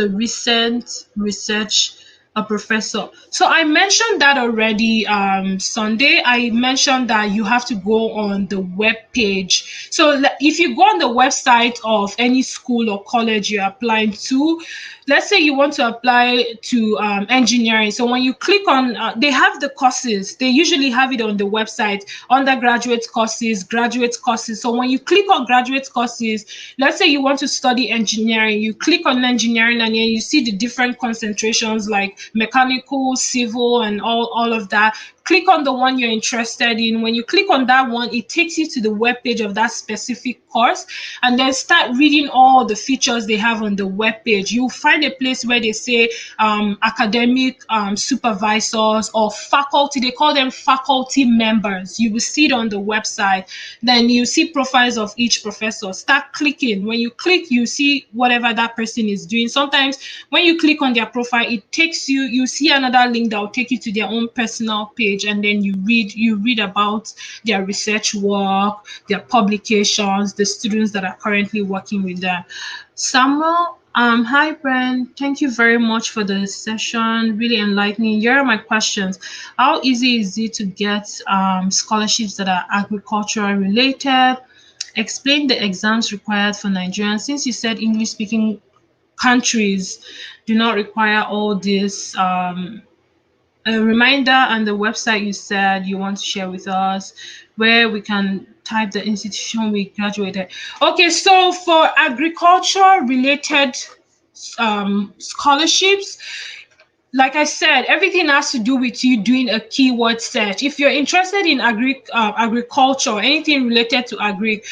recent research a professor? So I mentioned that already. Sunday, I mentioned that you have to go on the web page. So if you go on the website of any school or college you're applying to, let's say you want to apply to engineering. So when you click on, they have the courses. They usually have it on the website: undergraduate courses, graduate courses. So when you click on graduate courses, let's say you want to study engineering, you click on engineering, and then you see the different concentrations like mechanical, civil, and all of that. Click on the one you're interested in. When you click on that one, it takes you to the web page of that specific course, and then start reading all the features they have on the web page. You'll find a place where they say academic supervisors or faculty. They call them faculty members. You will see it on the website. Then you see profiles of each professor. Start clicking. When you click, you see whatever that person is doing. Sometimes when you click on their profile, it takes you, you see another link that will take you to their own personal page, and then you read about their research work, their publications, the students that are currently working with them. Samuel, hi, Brent. Thank you very much for the session. Really enlightening. Here are my questions. How easy is it to get scholarships that are agricultural related? Explain the exams required for Nigerians. Since you said English-speaking countries do not require all this, a reminder on the website you said you want to share with us, where we can type the institution we graduated. Okay, so for agriculture related scholarships, like I said, everything has to do with you doing a keyword search. If you're interested in agriculture, anything related to agri,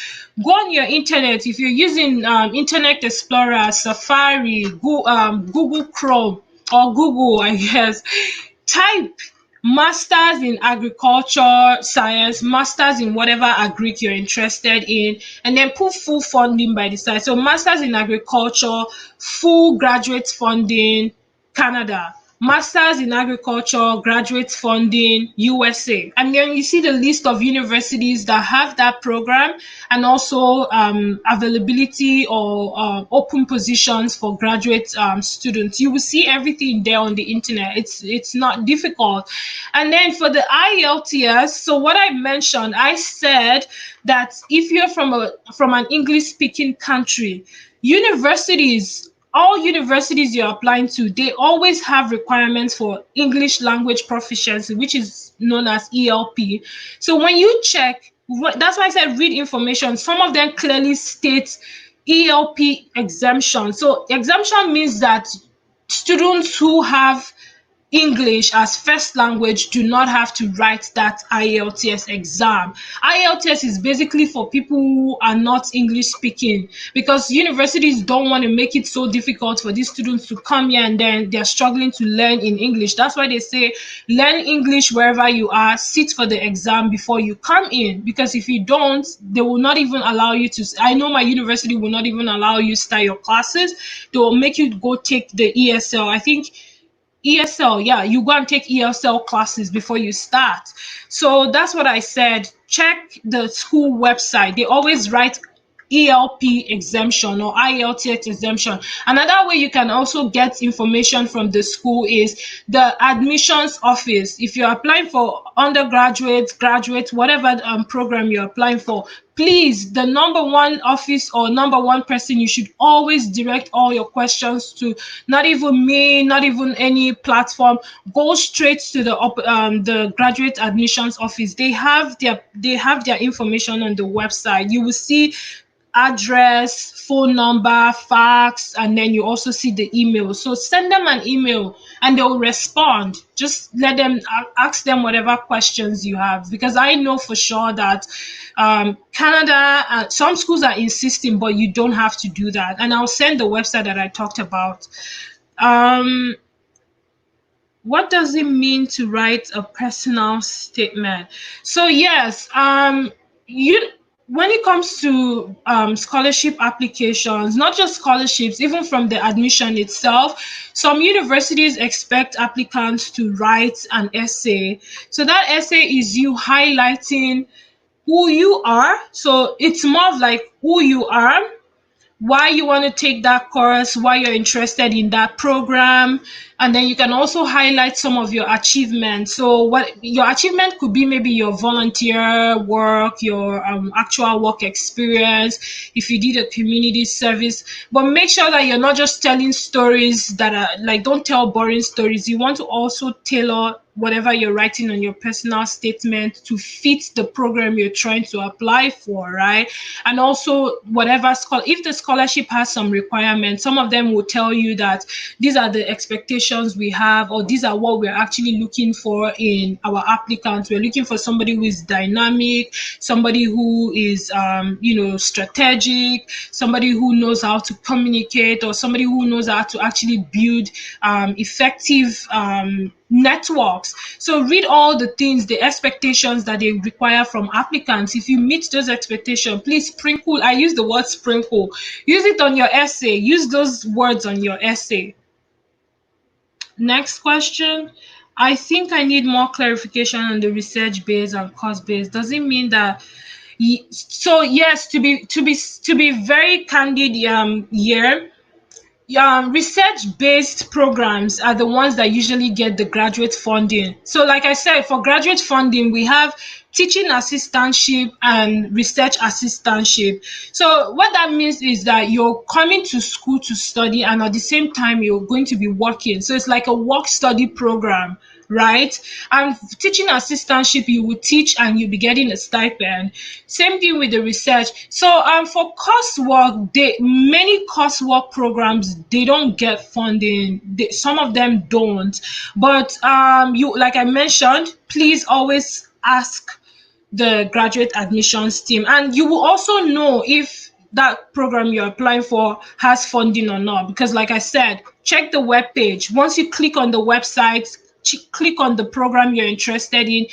go on your internet. If you're using Internet Explorer, Safari, Google Chrome, or Google, I guess, type masters in agriculture science, masters in whatever agric you're interested in, and then put full funding by the side. So masters in agriculture, full graduate funding, Canada. Masters in agriculture, graduate funding, USA. And then you see the list of universities that have that program, and also availability or open positions for graduate students. You will see everything there on the internet. It's not difficult. And then for the IELTS, so what I mentioned, I said that if you're from an English speaking country, universities, all universities you're applying to, they always have requirements for English language proficiency, which is known as ELP. So when you check, that's why I said read information. Some of them clearly state ELP exemption. So exemption means that students who have English as first language do not have to write that IELTS exam. IELTS is basically for people who are not English speaking, because universities don't want to make it so difficult for these students to come here and then they're struggling to learn in English. That's why they say learn English wherever you are, sit for the exam before you come in, because if you don't, they will not even allow you to. I know my university will not even allow you to start your classes. They will make you go take the ESL. I think ESL, yeah, you go and take ESL classes before you start. So that's what I said. Check the school website. They always write ELP exemption or IELTS exemption. Another way you can also get information from the school is the admissions office. If you're applying for undergraduate, graduate, whatever program you're applying for, please, the number one office or number one person you should always direct all your questions to, not even me, not even any platform. Go straight to the graduate admissions office. They have their information on the website. You will see address, phone number, fax, and then you also see the email. So send them an email and they'll respond. Just let them ask them whatever questions you have, because I know for sure that Canada, some schools are insisting, but you don't have to do that. And I'll send the website that I talked about. Um, what does it mean to write a personal statement? So yes, you when it comes to scholarship applications, not just scholarships, even from the admission itself, some universities expect applicants to write an essay. So that essay is you highlighting who you are. So it's more of like who you are, why you want to take that course, why you're interested in that program, and then you can also highlight some of your achievements. So what your achievement could be, maybe your volunteer work, your actual work experience, if you did a community service. But make sure that you're not just telling stories that are like, don't tell boring stories. You want to also tailor whatever you're writing on your personal statement to fit the program you're trying to apply for, right? And also whatever if the scholarship has some requirements, some of them will tell you that these are the expectations we have, or these are what we're actually looking for in our applicants. We're looking for somebody who is dynamic, somebody who is strategic, somebody who knows how to communicate, or somebody who knows how to actually build effective networks. So read all the things, the expectations that they require from applicants. If you meet those expectations, please sprinkle. I use the word sprinkle. Use it on your essay. Use those words on your essay. Next question. I think I need more clarification on the research based and course based. Does it mean that so yes, to be very candid here, research-based programs are the ones that usually get the graduate funding. So like I said, for graduate funding, we have teaching assistantship and research assistantship. So what that means is that you're coming to school to study, and at the same time, you're going to be working. So it's like a work-study program, right? And teaching assistantship, you will teach and you'll be getting a stipend. Same thing with the research. So for coursework, many coursework programs, they don't get funding. Some of them don't. But you, like I mentioned, please always ask the graduate admissions team, and you will also know if that program you're applying for has funding or not, because like I said, check the web page. Once you click on the website, click on the program you're interested in,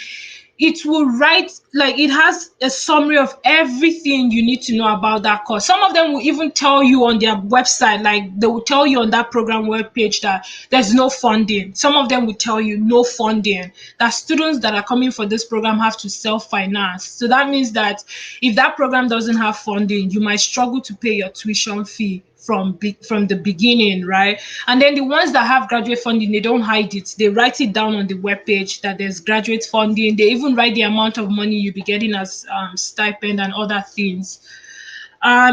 it will write, like, it has a summary of everything you need to know about that course. Some of them will even tell you on their website, like they will tell you on that program webpage that there's no funding. Some of them will tell you no funding, that students that are coming for this program have to self-finance. So that means that if that program doesn't have funding, you might struggle to pay your tuition fee from the beginning, right? And then the ones that have graduate funding, they don't hide it. They write it down on the webpage that there's graduate funding. They even write the amount of money you'll be getting as stipend and other things.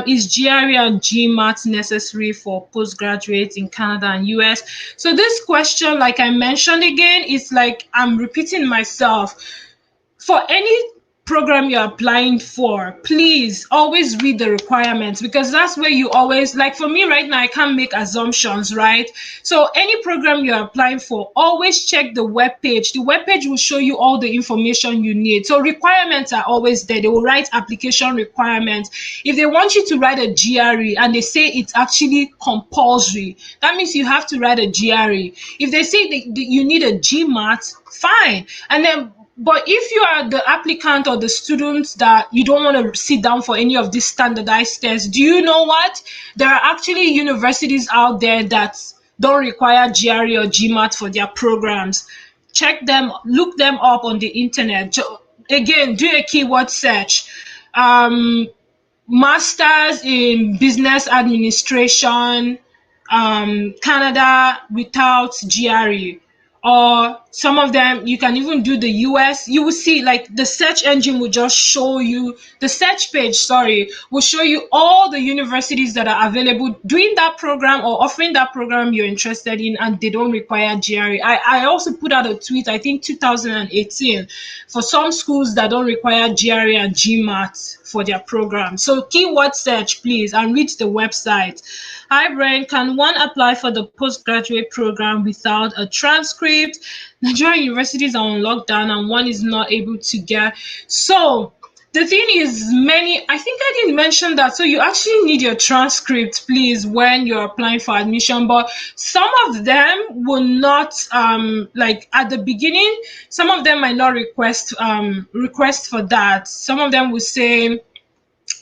Is GRE and Gmat necessary for postgraduates in Canada and US? So this question, like I mentioned again, it's like I'm repeating myself. For any program you're applying for, please always read the requirements, because that's where you always, like for me right now, I can't make assumptions, right? So any program you're applying for, always check the webpage. The webpage will show you all the information you need. So requirements are always there. They will write application requirements. If they want you to write a GRE and they say it's actually compulsory, that means you have to write a GRE. If they say you need a GMAT, fine. And then, but if you are the applicant or the student that you don't want to sit down for any of these standardized tests, do you know what? There are actually universities out there that don't require GRE or GMAT for their programs. Check them, look them up on the internet. Again, do a keyword search. masters in business administration, Canada without GRE, or some of them you can even do the US. You will see like the search engine will just show you the search page, sorry, will show you all the universities that are available doing that program or offering that program you're interested in, and they don't require GRE. I also put out a tweet, I think 2018, for some schools that don't require GRE and Gmat for their program. So keyword search, please, and read the website. Hi, Brian. Can one apply for the postgraduate program without a transcript? Nigerian universities are on lockdown and one is not able to get. So the thing is, I think I didn't mention that. So you actually need your transcript, please, when you're applying for admission. But some of them will not, like at the beginning, some of them might not request for that. Some of them will say,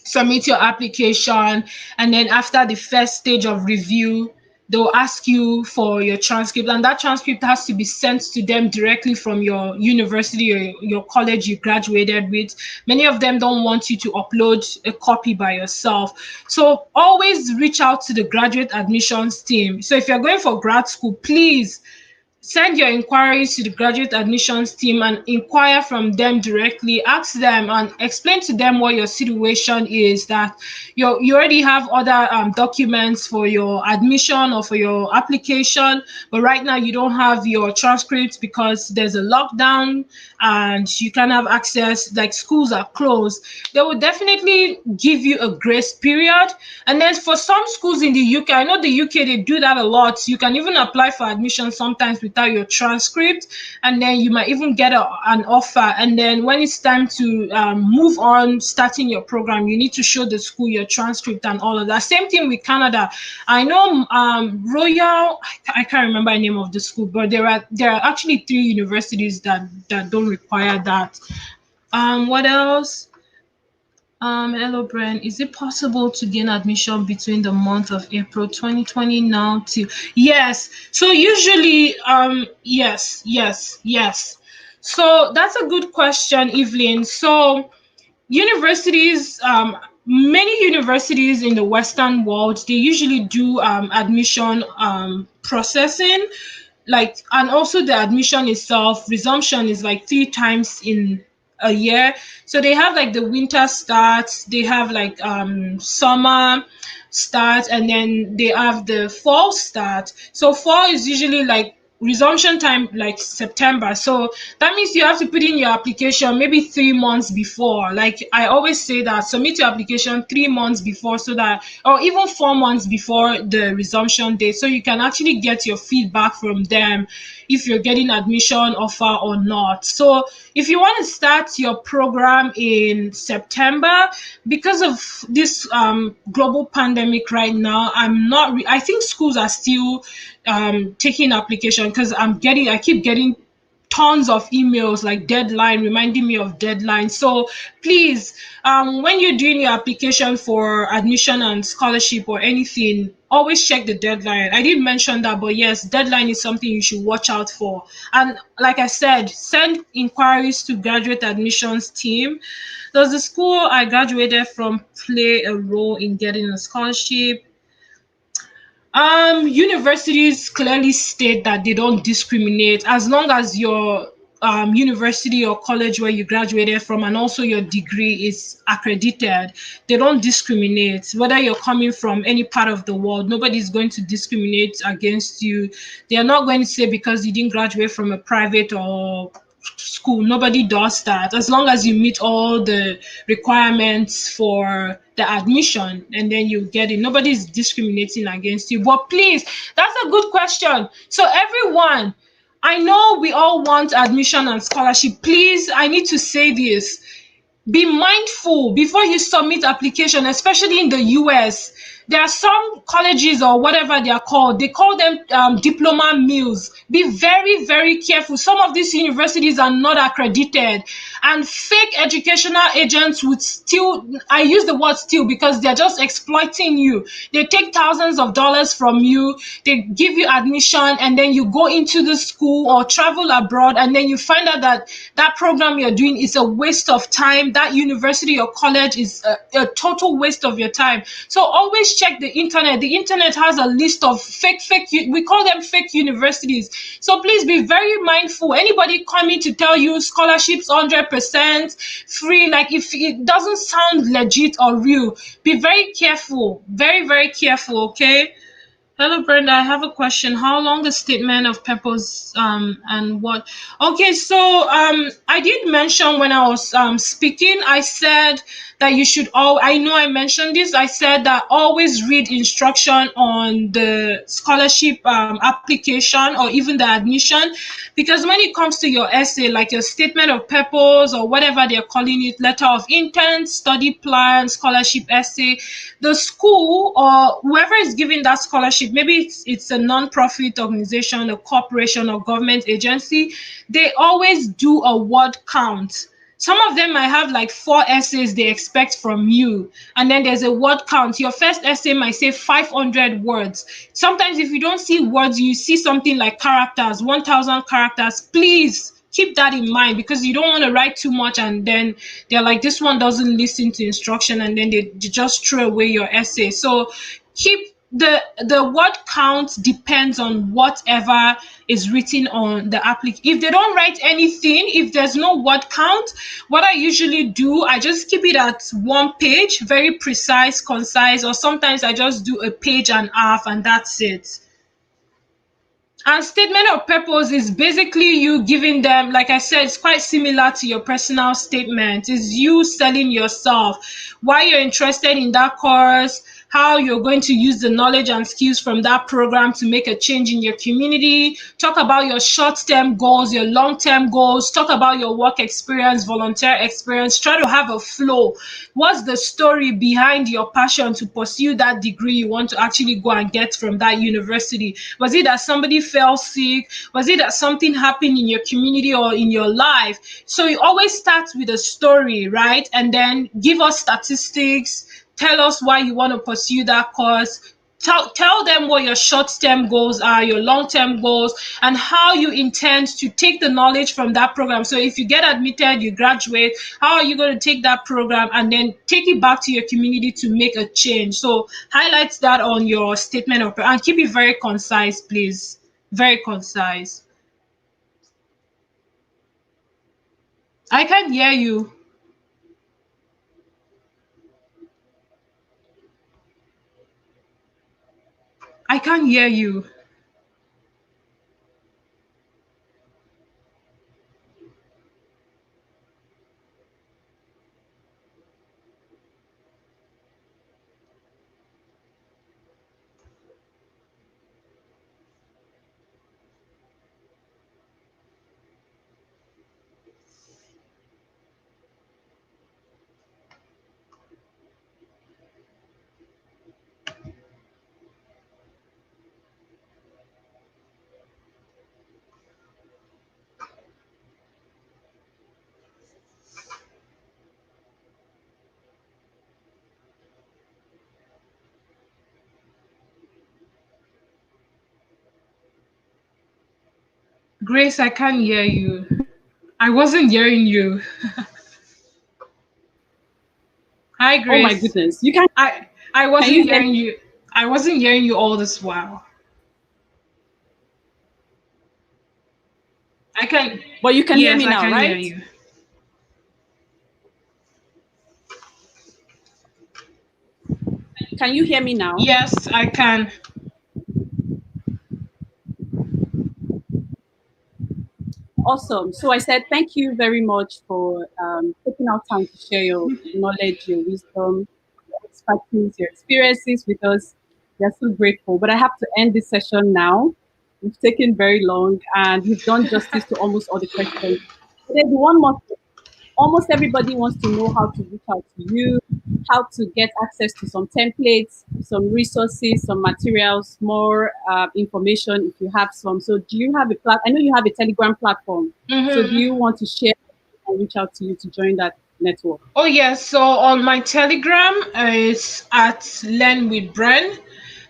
submit your application, and then after the first stage of review they'll ask you for your transcript, and that transcript has to be sent to them directly from your university or your college you graduated with. Many of them don't want you to upload a copy by yourself, so always reach out to the graduate admissions team. So if you're going for grad school, please send your inquiries to the graduate admissions team and inquire from them directly. Ask them and explain to them what your situation is, that you already have other documents for your admission or for your application, but right now you don't have your transcripts because there's a lockdown and you can't have access, like schools are closed. They will definitely give you a grace period. And then for some schools in the UK, I know the UK, they do that a lot. You can even apply for admission sometimes without your transcript, and then you might even get an offer. And then when it's time to move on, starting your program, you need to show the school your transcript and all of that. Same thing with Canada. I know Royal, I can't remember the name of the school, but there are actually 3 universities that don't require that. What else? Hello, Bren. Is it possible to gain admission between the month of April 2020 now to? Yes. So usually, yes. So that's a good question, Evelyn. So universities, many universities in the Western world, they usually do admission processing, like, and also the admission itself, resumption is like 3 times in a year. So they have like the winter start, they have like summer start, and then they have the fall start. So fall is usually like resumption time, like September. So that means you have to put in your application maybe 3 months before. Like I always say that submit your application 3 months before, so that, or even 4 months before the resumption date, so you can actually get your feedback from them if you're getting admission offer or not. So if you want to start your program in September, because of this global pandemic right now, I think schools are still taking application, because I keep getting tons of emails like deadline, reminding me of deadline. So please, when you're doing your application for admission and scholarship or anything, always check the deadline. I didn't mention that, but yes, deadline is something you should watch out for. And like I said, send inquiries to graduate admissions team. Does the school I graduated from play a role in getting a scholarship? Universities clearly state that they don't discriminate, as long as your university or college where you graduated from and also your degree is accredited. They don't discriminate. Whether you're coming from any part of the world, nobody's going to discriminate against you. They are not going to say because you didn't graduate from a private or school. Nobody does that, as long as you meet all the requirements for the admission, and then you get it. Nobody's discriminating against you. But please, that's a good question. So everyone, I know we all want admission and scholarship. Please, I need to say this. Be mindful before you submit application, especially in the US. There are some colleges or whatever they are called, they call them diploma mills. Be very, very careful. Some of these universities are not accredited, and fake educational agents would steal. I use the word steal because they're just exploiting you. They take thousands of dollars from you, they give you admission, and then you go into the school or travel abroad, and then you find out that that program you're doing is a waste of time. That university or college is a total waste of your time. So always check the internet. The internet has a list of we call them fake universities. So please be very mindful. Anybody coming to tell you scholarships 100% free, like if it doesn't sound legit or real, be very careful. Very, very careful, okay? Hello, Brenda. I have a question. How long the statement of purpose and what? Okay, so I did mention when I was speaking, I said that you should all. I know I mentioned this. I said that always read instruction on the scholarship application or even the admission, because when it comes to your essay, like your statement of purpose or whatever they're calling it, letter of intent, study plan, scholarship essay, the school or whoever is giving that scholarship, maybe it's a non-profit organization, a corporation or government agency, they always do a word count. Some of them might have like 4 essays they expect from you, and then there's a word count. Your first essay might say 500 words. Sometimes if you don't see words, you see something like characters, 1000 characters. Please keep that in mind, because you don't want to write too much and then they're like, this one doesn't listen to instruction, and then they just throw away your essay. So keep the word count depends on whatever is written on the application. If they don't write anything, if there's no word count, what I usually do, I just keep it at 1 page, very precise, concise, or sometimes I just do a page and a half, and that's it. And statement of purpose is basically you giving them, like I said, it's quite similar to your personal statement. It's you selling yourself, why you're interested in that course, how you're going to use the knowledge and skills from that program to make a change in your community. Talk about your short-term goals, your long-term goals. Talk about your work experience, volunteer experience. Try to have a flow. What's the story behind your passion to pursue that degree you want to actually go and get from that university? Was it that somebody fell sick? Was it that something happened in your community or in your life? So you always start with a story, right? And then give us statistics, tell us why you want to pursue that course. Tell them what your short-term goals are, your long-term goals, and how you intend to take the knowledge from that program. So if you get admitted, you graduate, how are you going to take that program and then take it back to your community to make a change? So highlight that on your statement of, and keep it very concise, please. Very concise. I can't hear you. I can't hear you. Grace, I can't hear you. I wasn't hearing you. Hi, Oh my Grace. goodness. You I can wasn't you hear me? hearing you. I wasn't hearing you all this while. I can. But you can hear Yes, me I now, can hear right? you. Can you hear me now? Yes, I can. Awesome. So I said thank you very much for taking out time to share your knowledge, your wisdom, your expertise, your experiences with us. We are so grateful. But I have to end this session now. We've taken very long and we've done justice to almost all the questions. But there's one more thing. Almost everybody wants to know how to reach out to you, how to get access to some templates, some resources, some materials, more information if you have some. So do you have I know you have a Telegram platform. So do you want to share and reach out to you to join that network? Oh yes, so on my Telegram, it's at Learn with Bren.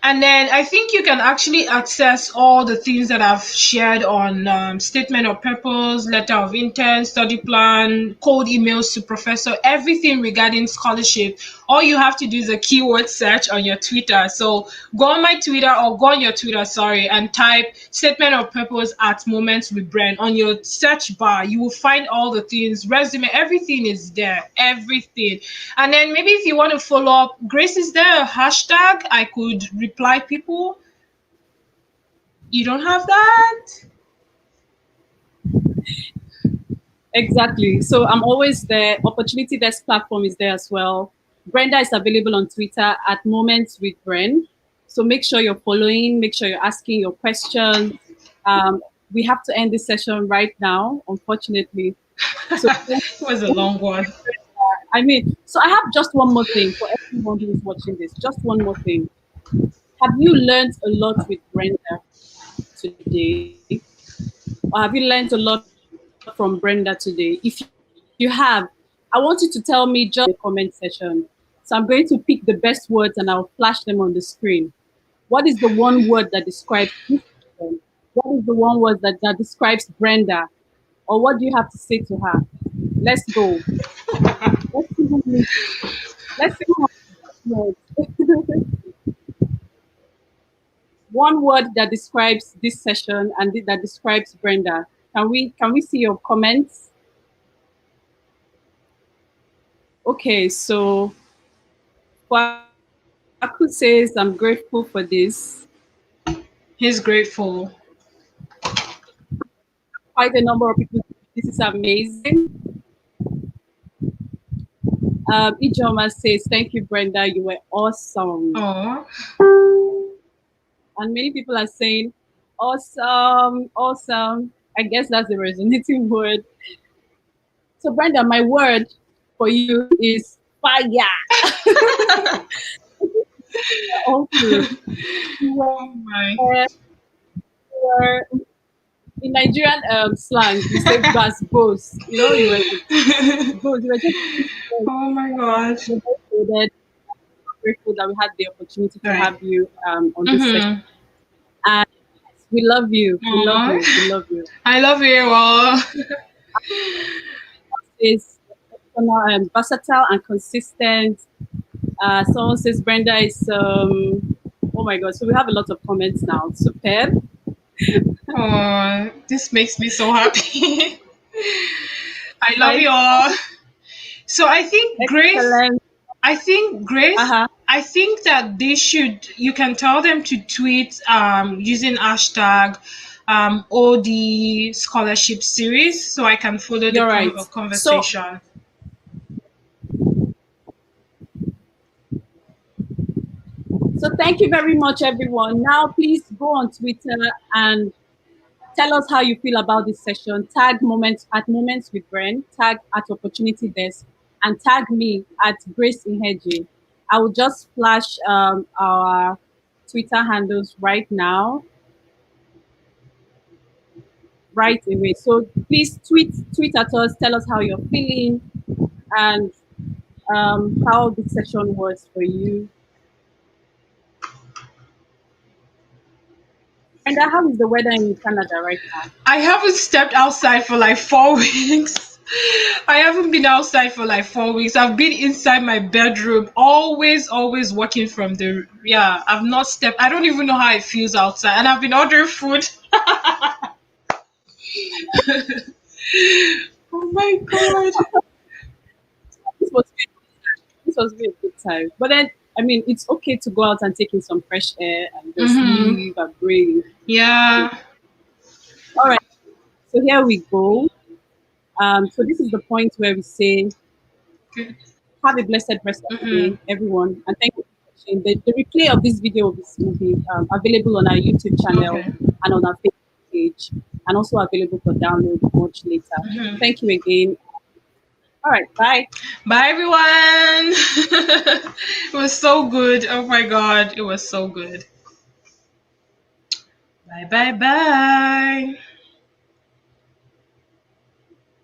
And then I think you can actually access all the things that I've shared on statement of purpose, letter of intent, study plan, cold emails to professor, everything regarding scholarship. All you have to do is a keyword search on your Twitter. So go on my Twitter or go on your Twitter, sorry, and type statement of purpose at Moments with Bren. On your search bar, you will find all the things, resume, everything is there, everything. And then maybe if you want to follow up, Grace, is there a hashtag I could reply people? You don't have that? Exactly. So I'm always there. Opportunity Desk platform is there as well. Brenda is available on Twitter at Moments with Bren. So make sure you're following, make sure you're asking your questions. We have to end this session right now, unfortunately. So It was a long one. so I have just one more thing for everyone who is watching this. Just one more thing. Have you learned a lot with Brenda today? Or have you learned a lot from Brenda today? If you have, I want you to tell me just in the comment section. So I'm going to pick the best words and I'll flash them on the screen. What is the one word that describes this person? What is the one word that describes Brenda? Or what do you have to say to her? Let's go. Let's see who has words. One word that describes this session and that describes Brenda. Can we see your comments? Okay, so Kwaku says, I'm grateful for this. He's grateful. Quite a number of people, this is amazing. Ijoma says, thank you, Brenda, you were awesome. Aww. And many people are saying, awesome, awesome. I guess that's a resonating word. So, Brenda, my word for you is fire. Okay. Oh my. In Nigerian slang, we say bas boss. You know, you were boss. You were just Oh my gosh. grateful that we had the opportunity to Right. have you on this session. And we love you. We love you. We love you. I love you all. Is versatile and consistent. Someone says Brenda is oh my god. So we have a lot of comments now. Superb. Oh, this makes me so happy. I love you all. So I think Grace. Excellent. I think that you can tell them to tweet using hashtag OD scholarship series so I can follow the conversation. So thank you very much, everyone. Now, please go on Twitter and tell us how you feel about this session. Tag Moments with Bren, tag at Opportunity Desk, and tag me at Grace Inheji. I will just flash our Twitter handles right now, right away. So please tweet at us, tell us how you're feeling and how this session was for you. And how is the weather in Canada right now? I haven't stepped outside for like 4 weeks. I haven't been outside for like 4 weeks. I've been inside my bedroom, always working from the I've not stepped. I don't even know how it feels outside, and I've been ordering food. Oh my god! This was really a good time. But then, I mean, it's okay to go out and take in some fresh air and just live and breathe. Yeah. All right. So here we go. So this is the point where we say, have a blessed rest of the day, everyone. And thank you for watching. The replay of this video will be available on our YouTube channel and on our Facebook page, and also available for download much later. Thank you again. All right, bye. Bye, everyone. It was so good. Oh my God, it was so good. Bye, bye, bye.